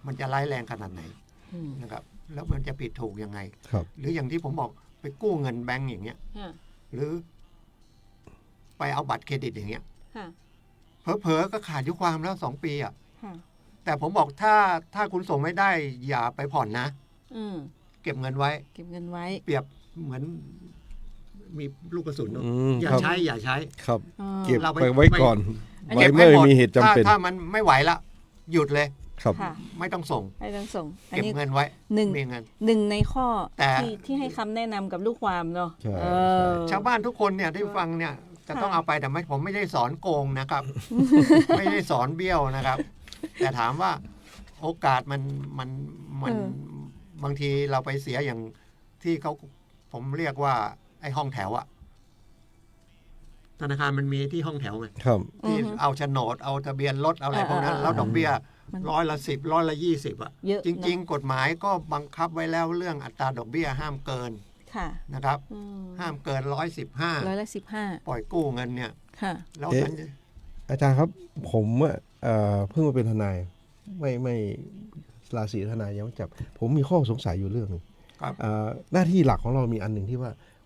มันจะร้ายแรงขนาดไหน อืม นะครับ แล้วมันจะผิดถูกยังไง ครับ หรืออย่างที่ผมบอกไปกู้เงินแบงก์อย่างเงี้ย ค่ะ หรือ ไปเอาบัตรเครดิตอย่างเงี้ย ค่ะ เผลอๆก็ขาดอายุความแล้ว2 ปีอ่ะ ค่ะ แต่ผมบอกถ้าคุณส่งไม่ได้อย่าไปผ่อนนะ อืม เก็บเงินไว้ เก็บเงินไว้ เปรียบเหมือนมีลูกกระสุนเนอะ อืม อย่า ครับ ใช้อย่าใช้ ครับ อ๋อ เก็บ เรา ไปไว้ก่อน อันนี้ ไว้เมื่อมีเหตุจำเป็น ถ้ามันไม่ไหวละหยุดเลย ครับ ค่ะ ไม่ต้องส่ง ให้ต้องส่ง อัน เก็บ นี้ เงินไว้ หนึ่ง มีเงิน หนึ่งในข้อ แต่ ที่ให้คำแนะนำกับลูกความเนาะ ใช่ เออ ชาวบ้านทุกคนเนี่ยที่ฟังเนี่ยจะต้อง ค่ะ เอาไปแต่ไม่ผมไม่ได้สอนโกงนะครับ ไม่ได้สอนเบี้ยวนะครับ แต่ถามว่าโอกาสมันบางทีเราไปเสียอย่างที่เขาผมเรียกว่า ไอ้ห้องแถวอะธนาคารมันมีที่ห้องแถวไง ครับ ที่เอาโฉนดเอาทะเบียนรถเอาอะไรพวกนั้น แล้วดอกเบี้ย มัน 10%, 120อะ เยอะ จริง ๆ กฎหมายก็บังคับไว้แล้วเรื่องอัตราดอกเบี้ยห้ามเกิน ค่ะ นะครับ อืม ห้ามเกิน ร้อย 115 ละ15 ปล่อยกู้เงินเนี่ย ค่ะ แล้ว เอ๊ะ ฉัน อาจารย์ครับ ผมเพิ่งมาเป็นทนาย ไม่ราศีทนายยังไม่จับ ผมมีข้อสงสัยอยู่เรื่องหนึง ครับ หน้าที่หลักของเรามีอันหนึ่งที่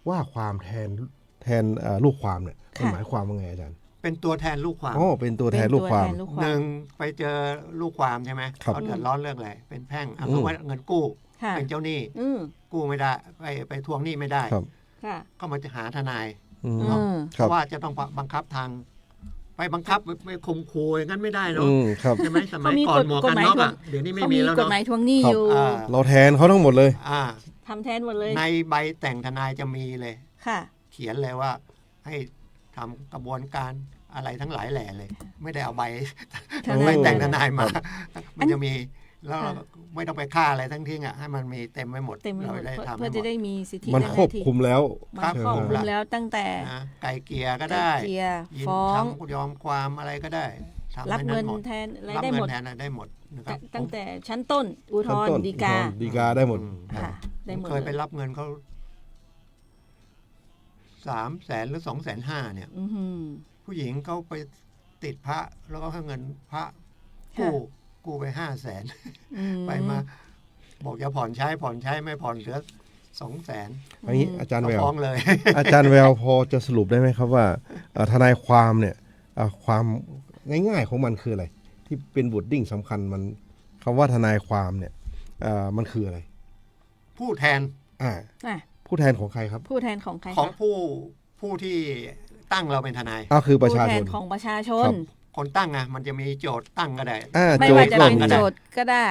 ว่าความแทนลูกความเนี่ยมัน ค่ะ หมายความว่าไงอาจารย์ เป็นตัวแทนลูกความ อ๋อเป็นตัวแทนลูกความ เป็นตัวแทนลูกความ หนึ่งไปเจอลูกความใช่ไหม ครับ เขาเดือดร้อนเรื่องอะไรเป็นแพ่งเอา อืม เขาว่าเงินกู้ ค่ะ เป็นเจ้าหนี้ อืม กู้ไม่ได้ไปทวงหนี้ไม่ได้ ครับ ค่ะ ก็มาหาทนาย อืม อืม เพ ครับ ราะว่าจะต้องบังคับทาง ไปบังคับไปข่มขู่อย่างนั้นไม่ได้เนาะ ครับ ใช่ไหมสมัย เขามี ก่อนหมวกกันน็อก กฎหมาย อ่ะเดี๋ยวนี้ไม่ เขา มี มี แล้ว กฎ เนาะ หมายทวงหนี้ ครับ อยู่ อ่า เราแทนเขาทั้งหมดเลย อ่า ทำแทนหมดเลย ในใบแต่งทนายจะมีเลย ค่ะ เขียนเลยว่า ให้ทำกระบวนการอะไรทั้งหลายแหล่เลย ไม่ได้เอาใบ ทนาย ใบแต่งทนายมา ครับ มันจะมีแล้ว ค่ะ ไม่ต้องไปฆ่าอะไรทั้งทิ้งอ่ะให้มันมีเต็มไปหมด เต็มไปหมด ราได้ทำ เพื่อ ให้หม จะ ด ได้มีสิทธิ มัน และห คว น้า บ ที่ คุมแล้ว มัน ครับ ครอบคลุ ผม ม ละ แล้วตั้งแต่ นะไก่เกลียก็ได้ เกลียร์ ยิน ฟ้อง ทำยอมความอะไรก็ได้ทำ รับ ให้ เงิ นั้น หมด แทนอะไร รับ ได้ เงิ หมด นแทนอะไรได้หมดนะครับ ตั้งแต่ชั้นต้น อุทธร ชั้นต้ ณ์ น ฎีกา อุทธรณ์ฎีกาได้หมด ค่ะ ผ ได้ ม หมด เคยไป เลย รับเงินเขา300,000 หรือ 250,000เนี่ย อื้อหือ ผู้หญิงเขาไปติดพระแล้วก็ให้เงินพระ ค่ะ กู้ไป500,000 อื ไปมา บอกจะผ่อนใช้ไม่ผ่อนเหลือ200,000 อันนี้อาจารย์แวว ฟ้องเลย อาจารย์แววพอจะสรุปได้ไหมครับว่าทนายความเนี่ยความง่ายๆของมันคืออะไร ที่เป็นบทดิ้งสำคัญมันคำว่าทนายความเนี่ยมันคืออะไร ผู้แทน อ่า อ่ะ ผู้แทนของใครครับ ผู้แทนของใคร ของ คะ ผู้ที่ตั้งเราเป็นทนาย คือประชา ผู้แท ช น น ของประชาช ครั น บ คนตั้งมันจะมีโจทย์ตั้งก็ได้ ไม่ โจ ว่า ทย์ จะ ก็ เป็น มี โจทย์ก็ได้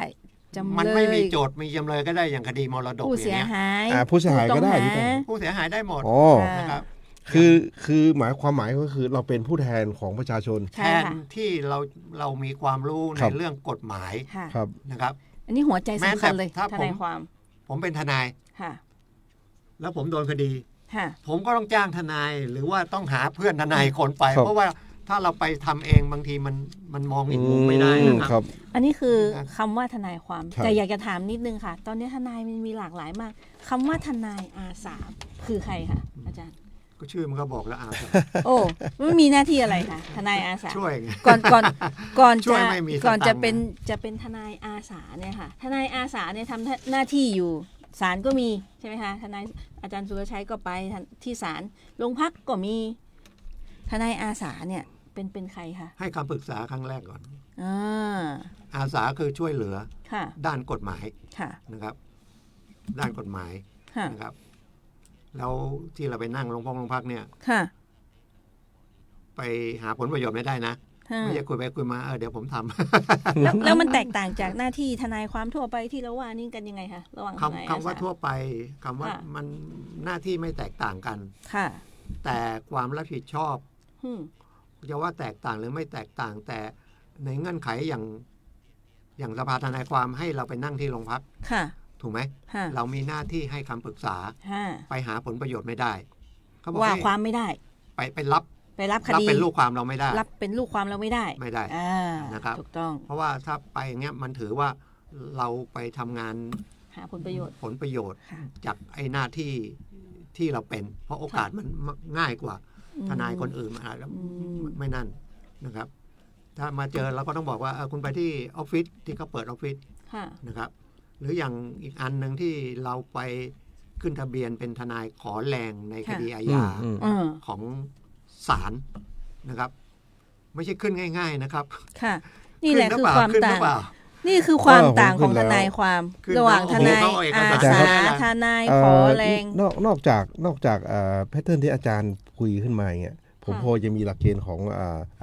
จำเลย มันไม่มีโจทย์มีจำเลยก็ได้อย่างคดีมรดก ผู้ อ เสีย ย่างเงี้ย หาย ผู้เสียหายก็ได้ ผู้ต้องหา ผู้เสียหายได้หมด อ๋อ ค่ะ นะครับ คือความหมายก็คือเราเป็นผู้แทนของประชาชน แท ใช่ น ค่ะ ที่เรามีความรู้ใน ครับ เรื่องกฎหมาย ค่ะ ครับ นะครับ อันนี้หัวใจ แม้ สำ แต่ คัญเลย ถ้า ท ผม นายความ ผมเป็นทนาย ค่ะ แล้วผมโดนคดี ค่ะ ผมก็ต้องจ้างทนาย หรือว่าต้องหาเพื่อนทนายคนไป ครับ เพราะว่าถ้าเราไปทำเองบางทีมันมองอีกมุมไม่ได้นะ ค ค รั รับ บ อันนี้คือ ครับ คำว่าทนายความ ครับ แต่อยากจะถามนิดนึงค่ะ ตอนนี้ทนายมันมีหลากหลายมากคำว่าทนายอาสาคือใครคะอาจารย์ ก็ชื่อมันก็บอกแล้วอาสา โอ้มันมีหน้าที่อะไรคะทนายอาสา ช่วยไง ก่อน ช่วย จะ ไม่มีสตังค์ ก่อนจะเป็นทนายอาสาเนี่ยค่ะทนายอาสาเนี่ยทำหน้าที่อยู่ศาลก็มีใช่ไหมคะทนายอาจารย์สุรชัยก็ไปที่ศาลโรงพักก็มีทนายอาสาเนี่ยเป็นใครคะ ให้คำปรึกษาครั้งแรกก่อน อ่า อาสาคือช่วยเหลือ ค่ะ ด้านกฎหมาย ค่ะ นะครับ ด้านกฎหมาย ค่ะ นะครับ แล้วที่เราไปนั่งโรงพักเนี่ย ค่ะ ไปหาผลประโยชน์ไม่ได้นะ ค่ะ ไม่ใช่คุยไปคุยมาเดี๋ยวผมทำ แล้วมันแตกต่างจากหน้าที่ทนายความทั่วไปที่เราว่านี่กันยังไงคะระหว่างทนายอา คำว่า สา ทั่วไปคำว่า ค่ะ มันหน้าที่ไม่แตกต่างกัน ค่ะ แต่ความรับผิดชอบ อืม จะว่าแตกต่างหรือไม่แตกต่าง แต่ในเงื่อนไขอย่างสภาทนายความให้เราไปนั่งที่โรงพัก ค่ะ ถูกไหม ค่ะ เรามีหน้าที่ให้คำปรึกษา ค่ะ ไปหาผลประโยชน์ไม่ได้เขาบอก ว่า ให้ ความไม่ได้ ไปรับ ไปรับคดี เป็นลูกความเราไม่ได้ รับเป็นลูกความเราไม่ได้ ไม่ได้ อ่า นะครับ ถูกต้อง เพราะว่าถ้าไปอย่างเงี้ยมันถือว่าเราไปทำงาน หาผลประโยชน์ ผลประโยชน์ ค่ะ จากไอ้หน้าที่ที่เราเป็น เพราะโอกาสมันง่ายกว่า ทนายคนอื่นมาแล้ว อืม ไม่นั่นนะครับ ถ้ามาเจอเราก็ต้องบอกว่าคุณไปที่ออฟฟิศที่เขาเปิดออฟฟิศ ค่ะ นะครับ หรืออย่างอีกอันหนึ่งที่เราไปขึ้นทะเบียนเป็นทนายขอแรงในคดีอาญา เออ ของศาลนะครับ ไม่ใช่ขึ้นง่าย ๆนะครับ ค่ะ นี่แหละ ขึ้ คือ เปล่ ความ ขึ้นห ต่า รื ง อเปล่า นี่คือความ ผม ต่างของ ขึ้ ท นแล้ว นายความ ขึ้น ระหว่างทนาย เขาเอาเอก อา สาร สา ให้นะ ทนายขอแรง นอกจากแพทเทิร์นที่อาจารย์คุยขึ้นมาอย่างเงี้ยผม ค่ะ พอจะมีหลักเกณฑ์ของ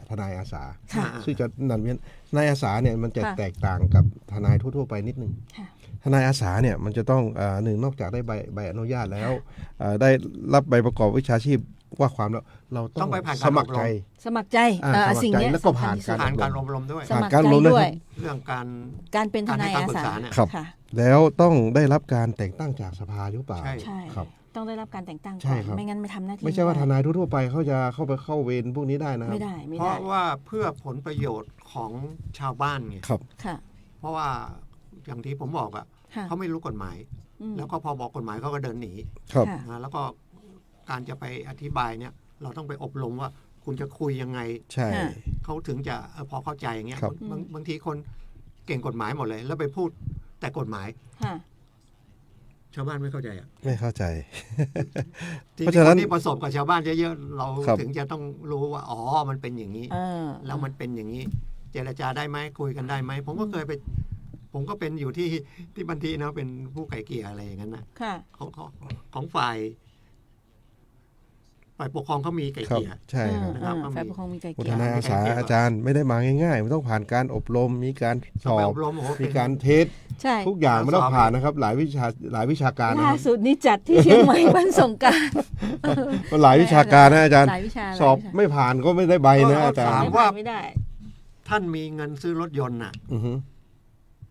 ทนายอาสา ค่ะ ซึ่งจะนันเวียนทนายอาสาเนี่ยมันจะ ค่ะ แตกต่างกับทนายทั่วๆไปนิดนึง ค่ะ ทนายอาสาเนี่ยมันจะต้องหนึ่งนอกจากได้ใบอนุญาตแล้วได้รับใบประกอบวิชาชีพว่าความแล้วเราต้ ต้ อ อง งไปผ่าน ส การ มัครใจ สมัครใจ สมัคร สิ่ง ใจ เนี้ย แล้วก็ สำคั ผ่า ญ น ที่สุด การ ผ่านการอบรมด้วย สมัคร การ ใจ ลงนะ ด้ว ครั ย บ เรื่องการ การเป็นทนาย การให้ อา คำปรึก สา ษาเนี่ย ครับ ค่ะ แล้วต้องได้รับการแต่งตั้งจากสภาหรือเปล่า ใช่ ใช่ ครับ ต้องได้รับการแต่งตั้ง ใช่ ก่อน ครับ ไม่งั้นไม่ทำหน้าที่ ไม่ใช่ว่าท ด้ นายทั่วๆไปเขาจะเข้าเวรพวกนี้ได้นะครับ ไม่ได้ไม่ เพ ได้ ราะว่าเพื่อผลประโยชน์ของชาวบ้านไง ครับ ค่ะ เพราะว่าอย่างที่ผมบอกอ่ะ ค่ะ เขาไม่รู้กฎหมาย อืม แล้วก็พอบอกกฎหมายเขาก็เดินหนี ครับ ค่ะ นะแล้วก็การจะไปอธิบายเนี่ย เราต้องไปอบรมว่าคุณจะคุยยังไง ใช่ ค่ะ เขาถึงจะพอเข้าใจอย่างเงี้ย ครับ บางทีคนเก่งกฎหมายหมดเลย แล้วไปพูดแต่กฎหมาย ค่ะ ชาวบ้านไม่เข้าใจอ่ะ ไม่เข้าใจ ที เพราะ นี้ ฉะ ค นั้น นที่ประสบกับชาวบ้านเยอะๆเรา ครับ ถึงจะต้องรู้ว่าอ๋อมันเป็นอย่างนี้ เออ แล้วมันเป็นอย่างนี้ เจรจาได้ไหมคุยกันได้ไหมผมก็เคยไป ผมก็เป็นอยู่ที่บันทีนะเป็นผู้ไก่เกลี่ยอะไรอย่างนั้นนะ ค่ะ ของฝ่ายปกครองเขามีไก่ ครับ เกลี่ย ใช่ครับ นะครับ ฝ่ายปกครองมีไกลเก ท ลี่ย นายอาสาอาจารย์ไม่ได้มาง่ายๆ มันต้องผ่านการอบรม มีการส ต้อง อ ไป บ อบรมโอ้โห มีการเทส ใช่ ทุกอย่างมันต้อง สอบ ผ่านนะครับ หลายวิชาการนะค ล่า รับ สุดนี่จัดที่เชียงใหม่วันสงกรานต์ มันหลายวิชาการนะอาจารย์ หลายวิชา สอบไม่ผ่านก็ไม่ได้ใบนะอาจาร ถาม ย์ ว่า ไม่ได้ ท่านมีเงินซื้อรถยนต์น่ะ อือฮึ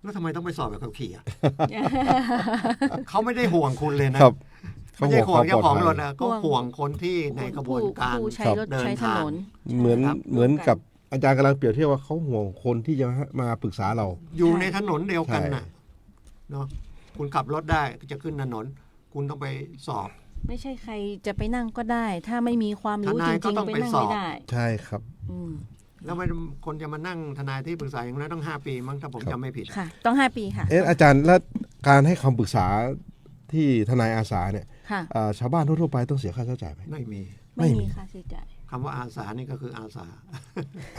แล้วทำไมต้องไปสอบแบบเขาขี่อ่ะ เขาไม่ได้ห่วงคุณเลยนะครับ ไม่ใช่ห่วงเจ้าของรถ นะ นะก็ห่วงคนที่ในกระบวนการ ผู้ใช้รถ เดิน ใช้ถ ทาง นน เหมือน ครับ เหมือนกับอาจารย์กำลังเปรียบเทียบว่าเขาห่วงคนที่จะมาปรึกษาเรา อยู่ในถนนเดียวกันน่ะ ใช่ เนาะคุณขับรถได้จะขึ้นถนน คุณต้องไปสอบ ไม่ใช่ใครจะไปนั่งก็ได้ ถ้าไม่มีความรู้ ท จ นายก็ ริง ต้อง ๆ ไป ไป นั่ง สอบ ไม่ได้ ใช่ครับ อืม แล้วไม่คนจะมานั่งทนายที่ปรึกษาอย่างนั้นต้อง5 ปีมั้งถ้าผม ครับ จำไม่ผิด ค่ะ ต้อง5 ปีค่ะ อาจารย์แล้วการให้คำปรึกษาที่ทนายอาสาเนี่ย ค่ะ ชาวบ้านทั่วๆไปต้องเสียค่าใช้จ่ายไหม ไม่มี ไม่ ไม่ มี มีค่าใช้จ่าย คำว่าอาสานี่ก็คืออาสา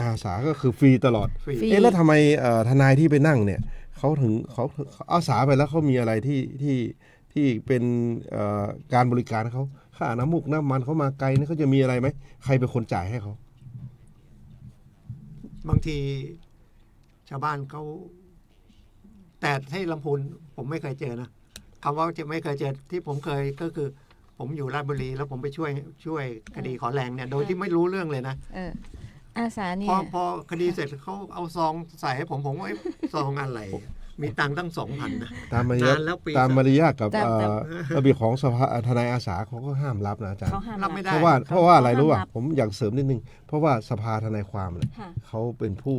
อาสาก็คือฟรีตลอด ฟรี ฟรี แล้วทำไมทนายที่ไปนั่งเนี่ยเขาอาสาไปแล้วเขามีอะไรที่เป็นการบริการเขาค่าน้ำมูกน้ำมันเขามาไกลนี่เขาจะมีอะไรไหมใครเป็นคนจ่ายให้เขา บางทีชาวบ้านเขาแต่ที่ลำพูนผมไม่เคยเจอนะคำว่าจะไม่เคยเจอที่ผมเคยก็คือ ผมอยู่ราชบุรีแล้วผมไปช่วยคดีขอแรงเนี่ยโดยที่ไม่รู้เรื่องเลยนะ อาสาเนี่ พ ย อคดีเสร็จเขาเอาซองใส่ให้ผมว่าเอ๊ะซองอะไร มีตังค์ตั้ง 2,000 นะ ตามมารยาท นานแล้วปี ตามมารยาทกับ แต่ ระเบียบของสภาทนายอาสาเขาก็ห้ามรับนะอาจารย์ เขาห้าม รับไม่ได้ เพราะว่าอะไรรู้ป่ะ เขาห้ามรับ ผมอยากเสริมนิดนึงเพราะว่าสภาทนายความเนี่ย ค่ะ เขาเป็นผู้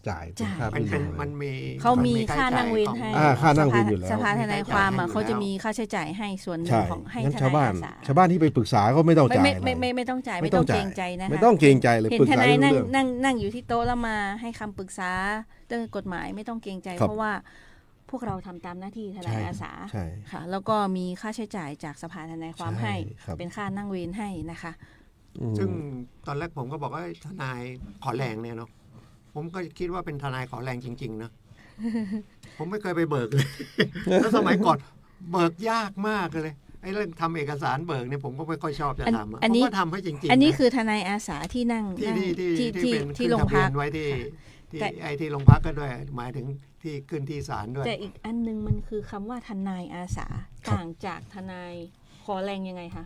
จ่ายเป็นค่า มัน ผู้ เป็น ดูแล มันมี เขามี น ค่านั่งเวรให้ ค่านั่งเวรอยู่แล้ว สภาทนายความอ่ะ มีค่าใช้จ่ายให้อยู่แล้ว เขาจะมีค่าใช้จ่ายให้ส่วนหนึ่ง ใช่ ของให้ งั้น ท ชาวน าย บ้าน อาสา ชาวบ้านที่ไปปรึกษาก็ไม่ต้องจ่าย ไม่ต้องจ่าย ไม่ ไม่ ต้ ต้ อ อง ง จ่าย เกรงใจนะคะ ไม่ต้องเกรงใจเลย เห็น ปรึก ท ษา นาย เรื่ นั่ง อง นั่งอยู่ที่โต๊ะแล้วมาให้คำปรึกษาเรื่องกฎหมายไม่ต้องเกรงใจ ครับ เพราะว่าพวกเราทำตามหน้าที่ทนายอาสา ใช่ ค่ะ แล้วก็มีค่าใช้จ่ายจากสภาทนายความ ใช่ ให้ ครับ เป็นค่านั่งเวรให้นะคะ ซึ่งตอนแรกผมก็บอกว่าทนายขอแรงเนี่ยเนาะผมก็คิดว่าเป็นทนายขอแรงจริง ๆ นะ ผมไม่เคยไปเบิกเลย แล้วสมัยก่อนเบิกยากมากเลยไอ้เรื่องทำเอกสารเบิกเนี่ยผมก็ไม่ค่อยชอบจะทำอะ อัน ผม นี้ ก็ทำให้จริงๆ อันนี้ ะ คือทนายอาสาที่นั่ง ที่ นั่ง ที่เป็น ที่ ขึ้น โรง ทะเบี พั ย ก นไว้ที่ แต่ ไอ้ที่โรงพักก็ด้วย หมายถึงที่ขึ้นที่ศาลด้วย แต่อีกอันนึงมันคือคำว่าทนายอาสา ครับ ต่างจากทนายขอแรงยังไงคะ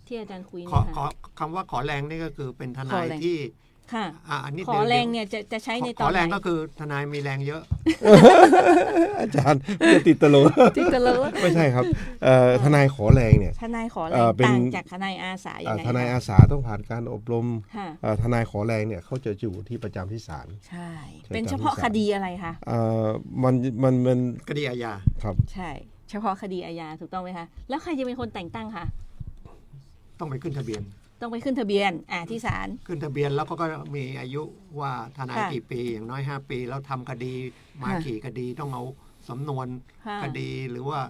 ที่อาจารย์คุย ข เนี่ อย ขอ ค่ะ คำว่าขอแรงนี่ก็คือเป็นท ข นา อย แรง ที่ ค่ะ อันนี้ ขอแรงเนี่ยจะใช้ใน ข ตอ อน แรง ไหน ก็คือทนายมีแรงเยอะ อาจารย์จะติดตลก ที่จะเลอะ ไม่ใช่ครับทนายขอแรงเนี่ย ทนายขอแรง เป็น ต่างจากทนายอาสายังไง ทนาย คะ อาสาต้องผ่านการอบรม ค่ะ ทนายขอแรงเนี่ยเขาจะอยู่ที่ประจำที่ศาล ใช่ ใช่ เป็น ตาม เฉพาะ ที่ศาล คดีอะไรคะ มัน คดีอาญา ครับ ใช่ เฉพาะคดีอาญาถูกต้องไหมคะแล้วใครจะเป็นคนแต่งตั้งคะ ต้องไปขึ้นทะเบียน ต้องไปขึ้นทะเบียนที่ศาล ขึ้นทะเบียนแล้วก็มีอายุว่าทนาย ค่ะ กี่ปีอย่างน้อย 5 ปี แล้วทำคดีมา ค่ะ กี่คดีต้องเอาสำนวน ค่ะ คดีหรือว่า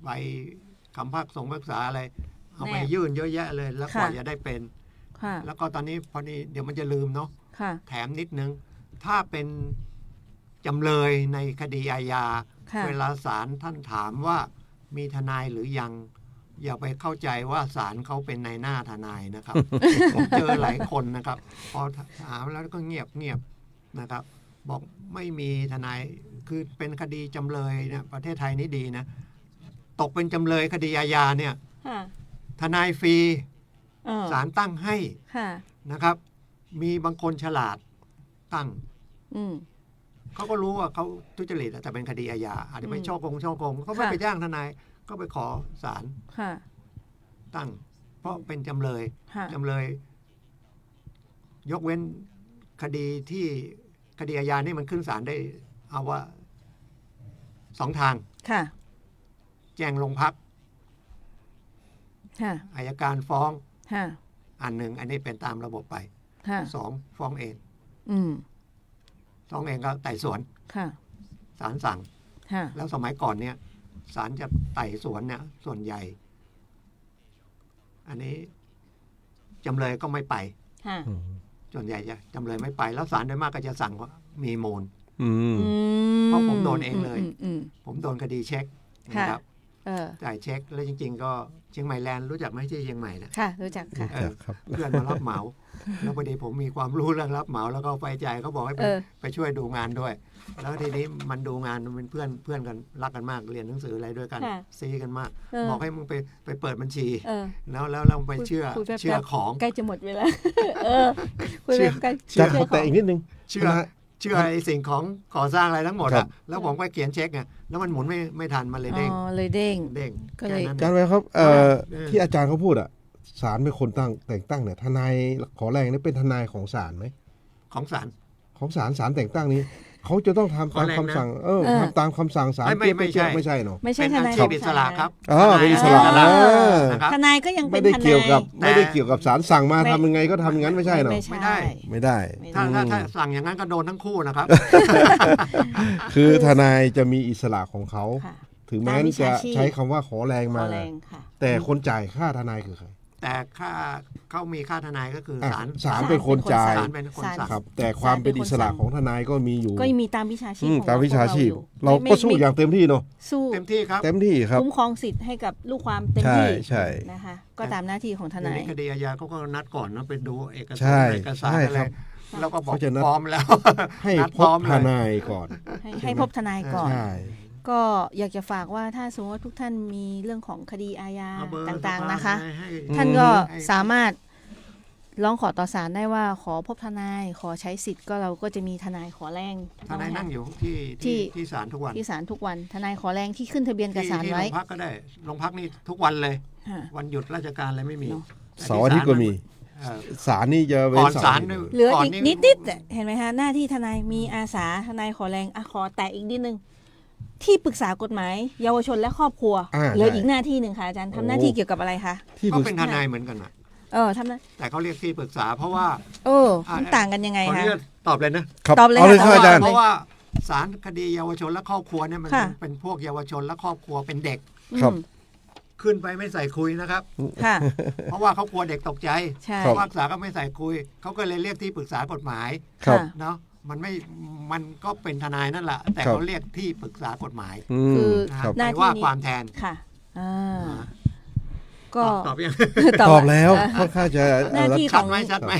ใบคำพิพากษาอะไร เอาไป แนบ ยื่นเยอะแยะเลย แล้วก ค่ะ ว่าจะได้เป็น ค่ะ แล้วก็ตอนนี้พอดีเดี๋ยวมันจะลืมเนาะ ค่ะ แถมนิดนึง ถ้าเป็นจำเลยในคดีอาญา ค่ะ เวลาศาลท่านถามว่ามีทนายหรือยัง อย่าไปเข้าใจว่าศาลเขาเป็นนายหน้าทนายนะครับ ผมเจอหลายคนนะครับ พอถามแล้วก็เงียบนะครับ บอกไม่มีทนายคือเป็นคดีจำเลยเนี่ยประเทศไทยนี่ดีนะ ตกเป็นจำเลยคดีอาญาเนี่ย ค่ะ ทนายฟรี ศา ศาลตั้งให้ ค่ะ นะครับ มีบางคนฉลาดตั้ง อืม เขาก็รู้ว่าเขาทุจริตแต่เป็นคดีอาญาอาจจะไป อืม ช่อโกงเขาไม่ ค่ะ ไปจ้างทนายก็ไปขอศาล ค่ะ ตั้ง เพราะเป็นจำเลย ค่ะ จำเลย ยกเว้นคดีที่คดีอาญานี่มันขึ้นศาลได้ เอาว่า2 ทาง ค่ะ แจ้งโรงพัก ค่ะ อัยการฟ้อง ค่ะ อันหนึ่งอันนี้เป็นตามระบบไป ค่ะ 2 ฟ้องเอง อืม ฟ้องเองก็ไต่สวน ค่ะ ศาลสั่ง ค่ะ แล้วสมัยก่อนเนี่ยศาลจะไต่สวนเนี่ย ส่วนใหญ่ อันนี้จำเลยก็ไม่ไป ค่ะ ส่วนใหญ่จะจำเลยไม่ไป แล้วศาลโดยมากก็จะสั่งว่ามีมูล อืม เพราะผมโดนเองเลย อืม ผมโดนคดีเช็ค ค่ะ นะครับ ๆ จ่ายเช็ค แล้วจริง ๆ ก็เชียงใหม่แลนด์รู้จักไหมที่เชียงใหม่นะ ค่ะ รู้จักค่ะ ครับ เพื่อนมารับเหมา แล้วพอดีผมมีความรู้เรื่องรับเหมา แล้วก็ไฟใจเขาบอกให้ไป เออ ไปช่วยดูงานด้วย แล้วทีนี้มันดูงานมันเป็นเพื่อนกันรักกันมากเรียนหนังสืออะไรด้วยกัน ค่ะ ซีกันมาก เออ บอกให้มึงไปเปิดบัญชี เออ แล้วเราไปเชื่อ คุยแป๊บๆ เชื่อของ ใกล้จะหมดเวลา คุย เชื่อ ใกล้ เชื่อ แต่อีกนิดนึง เชื่อไอ้สิ่งของก่อสร้างอะไรทั้งหมด ครั อะ บ แล้วผมก็เขียนเช็คไงแล้วมันหมุนไม่ทันมันเลย อ๋ เด้ง อ เลยเด้ง เด้ง ก็เลย แค่นั้น อาจารย์ไว้ครับ เออ ที่อาจารย์เขาพูดอ่ะศาลเป็นคนแต่งตั้งเนี่ยทนายขอแรงนี่เป็นทนายของศาลไหม ของศาล ของศาลแต่งตั้งนี้เขาจะต้องทำ ขอ ตาม แรงนะ คำสั่งทำตามคำสั่งศาล ไม่ใช่ ไม่ใช่เนาะ ไม่ใช่ เป็น ท อา นาย ชีพ ของ อิสระครับ อ๋อเป็นอิสระ ทนาย อ่า นะครับ ทนายก็ยังเป็ ไม่ น ได้ ทนาย เกี่ยวกับ แต่ ไม่ได้เกี่ยวกับศาลสั่งมา ไม่ ทำยังไงก็ทำอย่างนั้นไม่ใช่เนาะ ไม่ได้ ไม่ได้ ถ้าสั่งอย่างนั้นก็โดนทั้งคู่นะครับ คือทนายจะมีอิสระของเขา ค่ะ ถึงแม้ ตามวิ จะ ชาชีพ ใช้คำว่าขอแรง ข มา อแรงค่ะ แต่คนจ่ายค่าทนายคือใคร แต่ค่าเขามีค่าทนายก็คือ อ่ะ ศาล ศาลเป็นคนจ่าย ศาลเป็นคนสั่ง ครับ แต่ความเป็นอิสระของทนายก็มีอยู่ ก็มีตามวิชาชีพของ ตามวิชาชีพ พวก เรา อยู่ ก็สู้ ไม่ อย่างเต็มที่เนาะ สู้ เต็มที่ครับ เต็มที่ครับ คุ้มครองสิทธิ์ให้กับลูกความเต็ม ใช่ ที่ ใช่ นะคะ ก็ตามหน้าที่ของท เดี๋ย นา วย นี้คดีอาญาเขาก็นัดก่อนนะไปดูเอก ใช่ สารอะไร ครับ แล้วก็บอก เขาจะนัด พร้อมแล้ว ให้ นัด พ พร้ บ อม ท เลย นายก่อน ให้พบทนายก่อน ใช่ ก็อยากจะฝากว่าถ้าสมมติว่าทุกท่านมีเรื่องของคดีอาญา เอาเบอร์ ต่างๆนะคะ ให้ ท่านก็สามารถ ร้องขอต่อศาลได้ว่าขอพบทนายขอใช้สิทธิ์ก็เราก็จะมีทนายขอแรง ทนายนั่งอยู่ที่ศาลทุกวัน ที่ศาลทุกวันทนายขอแรงที่ขึ้นทะเบียนกับศาล ที่ ไว้ โรงพักก็ได้โรงพักนี่ทุกวันเลย ค่ะ วันหยุดราชการอะไรไม่มี เนอะ เสาร์อาทิตย์ก็มี เอ่อ ศาลนี่จะเว้ ก่ น อน เสา ศา ร์ ล อาทิตย์ เหลือ ก่น อีก นี่ นิดๆเห็นไหมคะหน้าที่ทนายมีอาสาทนายขอแรงขอแตะอีกนิดนึงที่ปรึกษากฎหมายเยาวชนและครอบครัว เหลืออีกหน้าที่หนึ่งค่ะอาจารย์ทำหน้าที่เกี่ยวกับอะไรคะ ที่ ก็ ปรึก เป็นทนายเหมือนกันนะ ทำหน้า แต่เขาเรียกที่ปรึกษาเพราะว่า มันต่างกันยังไง ขออ คะ นุญาตตอบเลยนะครับ ตอบเลย เอาเลย ค่ะ ครับอาจารย์ เพราะว่าศาลคดีเยาวชนและครอบครัวเนี่ยมัน ค่ะ เป็นพวกเยาวชนและครอบครัวเป็นเด็ก ครับ ขึ้นไปไม่ใส่คุยนะครับ ค่ะ เพราะว่าเขากลัวเด็กตกใจ ใช่ ครับ ผู้พิพากษาก็ไม่ใส่คุยเขาก็เลยเรียกที่ปรึกษากฎหมาย ครับ ค่ะ เนาะมันก็เป็นทนายนั่นแหละแต่ ครับ เขาเรียกที่ปรึกษากฎหมาย อืม คือ นะ ครับ หน้า ไป ที่ ว่า นี้ ความแทน ค่ะอ่า อ่า ก็ ตอบยัง ตอบแล้วค่อนข้างจะ หน้าที่ ชัดไหมชัดไหม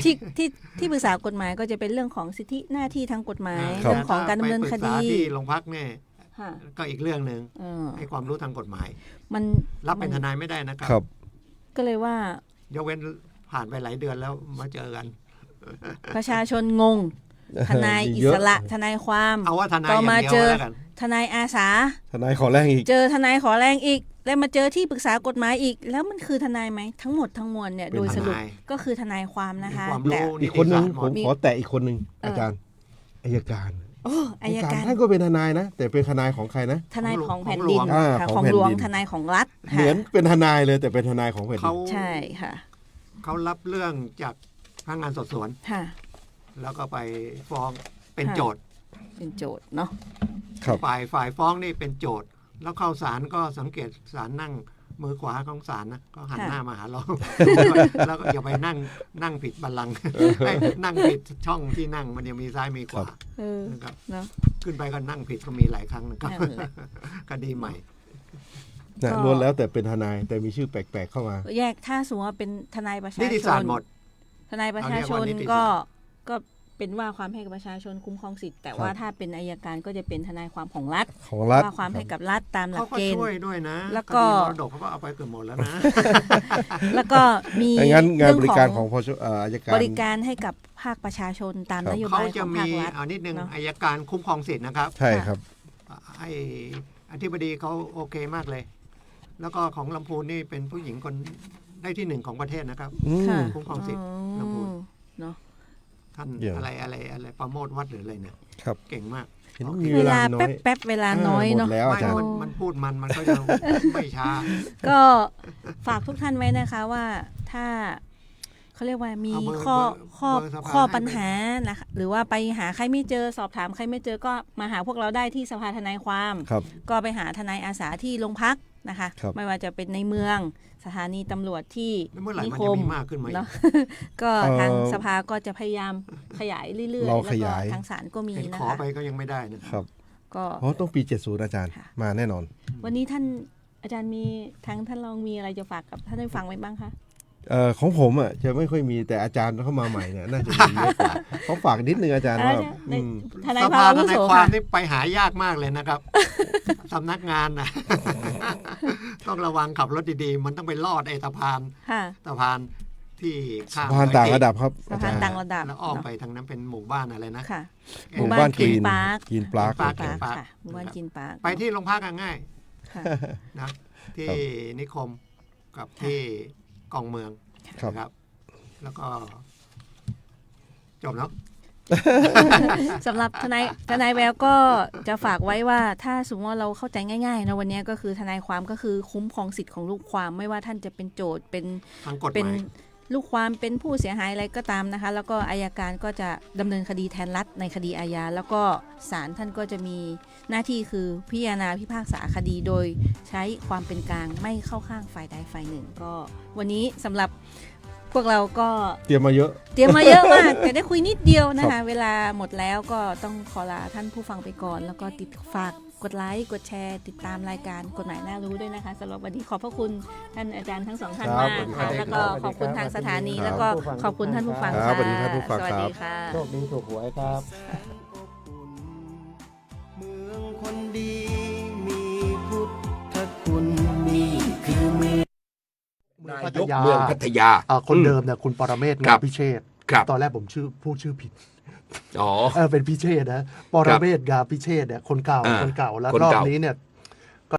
ที่ปรึกษากฎหมายก็จะเป็นเรื่องของสิทธิหน้าที่ทางกฎหมาย ครับ เรื่องของการดำเนินคดี ไปปรึกษาที่โรงพักเนี่ย ค่ะ ก็อีกเรื่องหนึ่ง เออ ให้ความรู้ทางกฎหมาย มัน รับเป็นทนายไม่ได้นะครั ครับ ก็เลยว่าย กเว้นผ่านไปหลายเดือนแล้วมาเจอกัน ประชาชนงง ทนายอิ เยอะ สระทนายความ เอาว่าทนาย ต่ อ อย่าง มา เดียว เจอ แล้วกัน ทนายอาสา ทนายขอแรงอีก เจอทนายขอแรงอีก แล้วมาเจอที่ปรึกษากฎหมายอีก แล้วมันคือทนายไหมทั้งหมดทั้งมวลเนี่ย เป็น โดยสรุป ทนาย ก็คือทนายความนะคะ มีความ แต่ รู้ อีกคนนึง นิติศาสตร์ห ผม ด ขอแตะอีกคนนึง เอออ อาจารย์อัยการ โอ้อายการ ท่านก็เป็นทนายนะ แต่เป็นทนายของใครนะ ทนายของแผ่นดิน อ่า ค่ะ ของ ของ แผ่น หลวง ดิน ทนายของรัฐ เหมือน ค่ะ เป็นทนายเลยแต่เป็นทนายของแผ่นดิ เขา น ใช่ค่ะ เขารับเรื่องจากพนักงานสอบสวน ค่ะ แล้วก็ไปฟ้องเป็น ค่ะ โจทย์ เป็นโจทย์เนาะ ครับ ฝ่ายฟ้องนี่เป็นโจทย์ แล้วเข้าศาลก็สังเกตศาลนั่งมือขวาของศาลนะก็หันหน้ามาหาเรา แล้วก็อย่าไปนั่งผิดบัลลังก์ให้นั่งผิดช่องที่นั่งมันยังมีซ้ายมีขวา เออ นะครับ เนาะ ขึ้นไปก็นั่งผิดก็มีหลายครั้งนะครับ นั่นแหละ คดีใหม่ นะ ก็ ล้วนแล้วแต่เป็นทนายแต่มีชื่อแปลกๆเข้ามา แยกถ้าสมมติว่าเป็นทนายประชาชน นิติศาสตร์หมด ทนายประชาชน เอาเรียกว่านิติศาสตร์ ก็เป็นว่าความให้กับประชาชนคุ้มครองสิทธิ์แต่ว่าถ้าเป็นอัยการก็จะเป็นทนายความของรัฐ ของรัฐ ว่าความให้กับรัฐตามหลั เขา ก ก็ เกณฑ์ ช่วยด้วยนะ แล้วก็ คดีมรดกเขาก็เอาไปเกือบหมดแล้วนะ แล้วก็มี งั้นงานบริการ เ ของพชอัยการ บริการให้กับภาคประชาชนตาม ครับ นโย เขา บายข จะ อง มี ภาครัฐ เอานิดนึง เนอะ อัยการคุ้มครองสิทธิ์นะครับ ใช่ครับ ให้อธิบดีเขาโอเคมากเลย แล้วก็ของลำพูนนี่เป็นผู้หญิงคนได้ที่หนึ่งของประเทศนะครับ อืม ค่ะ คุ้มครองสิทธิ์ อ๋อ ลำพูน เนาะ ท่าน เยี่ยม อะไรประโมทวัดหรืออะไรเนี่ย ครับ เก่งมาก เห็น โอ มี เค เว เว ลา ลา น้อย แป๊บเวลาน้อย หม เนาะ ดแล้วอาจารย์ มันพูดมันก็ยัง ไม่ช้า ก็ฝากทุกท่านไว้นะคะว่าถ้าเขาเรียกว่ามี เอาเบอร์ ข้อ เบอร์สภา ข้อ ให้ ปัญหานะคะหรือว่าไปหาใครไม่เจอสอบถามใครไม่เจอก็มาหาพวกเราได้ที่สภาทนายความ ครับ ก็ไปหาทนายอาสาที่โรงพักนะคะ ครับ ไม่ว่าจะเป็นในเมืองสถานีตำรวจที่ แล้วเมื่อไหร่ นิ มัน ค จะ ม มีมากขึ้นมาอีก เนาะ ก็ทางสภาก็จะพยายามขยายเรื่อยๆ เรา แล้ว ข ก็ ยาย ทางศาลก็มี เห็น นะ ขอ คะ ไปก็ยังไม่ได้นะ ครับ ก็ อ๋อต้องปี 70 อาจารย์ ค่ะ มาแน่นอน วันนี้ท่านอาจารย์มีทางท่านรองมีอะไรจะฝากกับท่านได้ฟังไว้บ้างคะ ของผมอ่ะจะไม่ค่อยมีแต่อาจารย์เข้ามาใหม่เนี่ยน่าจะมีเยอะกว่าเขาฝากนิดนึงอาจารย์ว่า ใน อืม ทนาย ส ภา ภา อา ท วุ นา โส ยความ ค่ะ นี่ไปหายากมากเลยนะครับ สำนักงานนะ ต้องระวังขับรถดีๆ มันต้องไปลอดไอ้สะพาน ค่ะ สะพานที่ข้าม สะพานต่างระดับครับ สะพานต่างระดับ แล้วอ้อมไปทางนั้นเป็นหมู่บ้านอะไรนะ ค่ะ หมู่บ้าน กรีน Green ปาร์ค กินปลา ปาร์ค ปาร์คค่ะหมู่บ้านจีนปาร์ค ไปที่โรงพักอะง่าย ค่ะ นะที่นิคมกับที่กองเมือง ครับ นะครับ แล้วก็จบเนาะ สำหรับทนายแววก็จะฝากไว้ว่าถ้าสมมติว่าเราเข้าใจง่ายๆนะวันนี้ก็คือทนายความก็คือคุ้มครองสิทธิ์ของลูกความไม่ว่าท่านจะเป็นโจทย์เป็น ทางกฎห เป็น มาย ลูกความเป็นผู้เสียหายอะไรก็ตามนะคะ แล้วก็อัยการก็จะดำเนินคดีแทนรัฐในคดีอาญาแล้วก็ศาลท่านก็จะมีหน้าที่คือพิจารณาพิพากษาคดีโดยใช้ความเป็นกลางไม่เข้าข้างฝ่ายใดฝ่ายหนึ่ง ก็วันนี้สำหรับพวกเราก็ เตรียมมาเยอะ เตรียมมาเยอะมากแต่ได้คุยนิดเดียวนะคะ เวลาหมดแล้วก็ต้องขอลาท่านผู้ฟังไปก่อน แล้วก็ฝากกดไลค์กดแชร์ติดตามรายการกฎหมายน่ารู้ด้วยนะคะสำหรับวันนี้ขอบพระคุณท่านอาจารย์ทั้งสองท่าน ครับ มาก สวั ค่ะ สดีครับ แล้วก็ขอบคุณทางสถานี ครับ แล้วก็ขอบคุณท่านผู้ฟัง ครับ ค่ะ สวัสดีท่านผู้ฟัง สวัสดี ครับ ค่ะ โชคดีถูกหวยครับ เมืองคนดีมีพุทธคุณนี่คือเมือง มือ นายกเมืองพัทยา คนเดิมเนี่ยคุณปรเมศ ครั งา บ มพิเชษฐ์ ครับ ตอนแรกผมพูดชื่อผิด อ๋อ เป็นพิเชษฐ์นะปรเมศงามพิเชษฐ์เนี่ยคนเก่าแล้ว คน รอบ เก่า นี้เนี่ย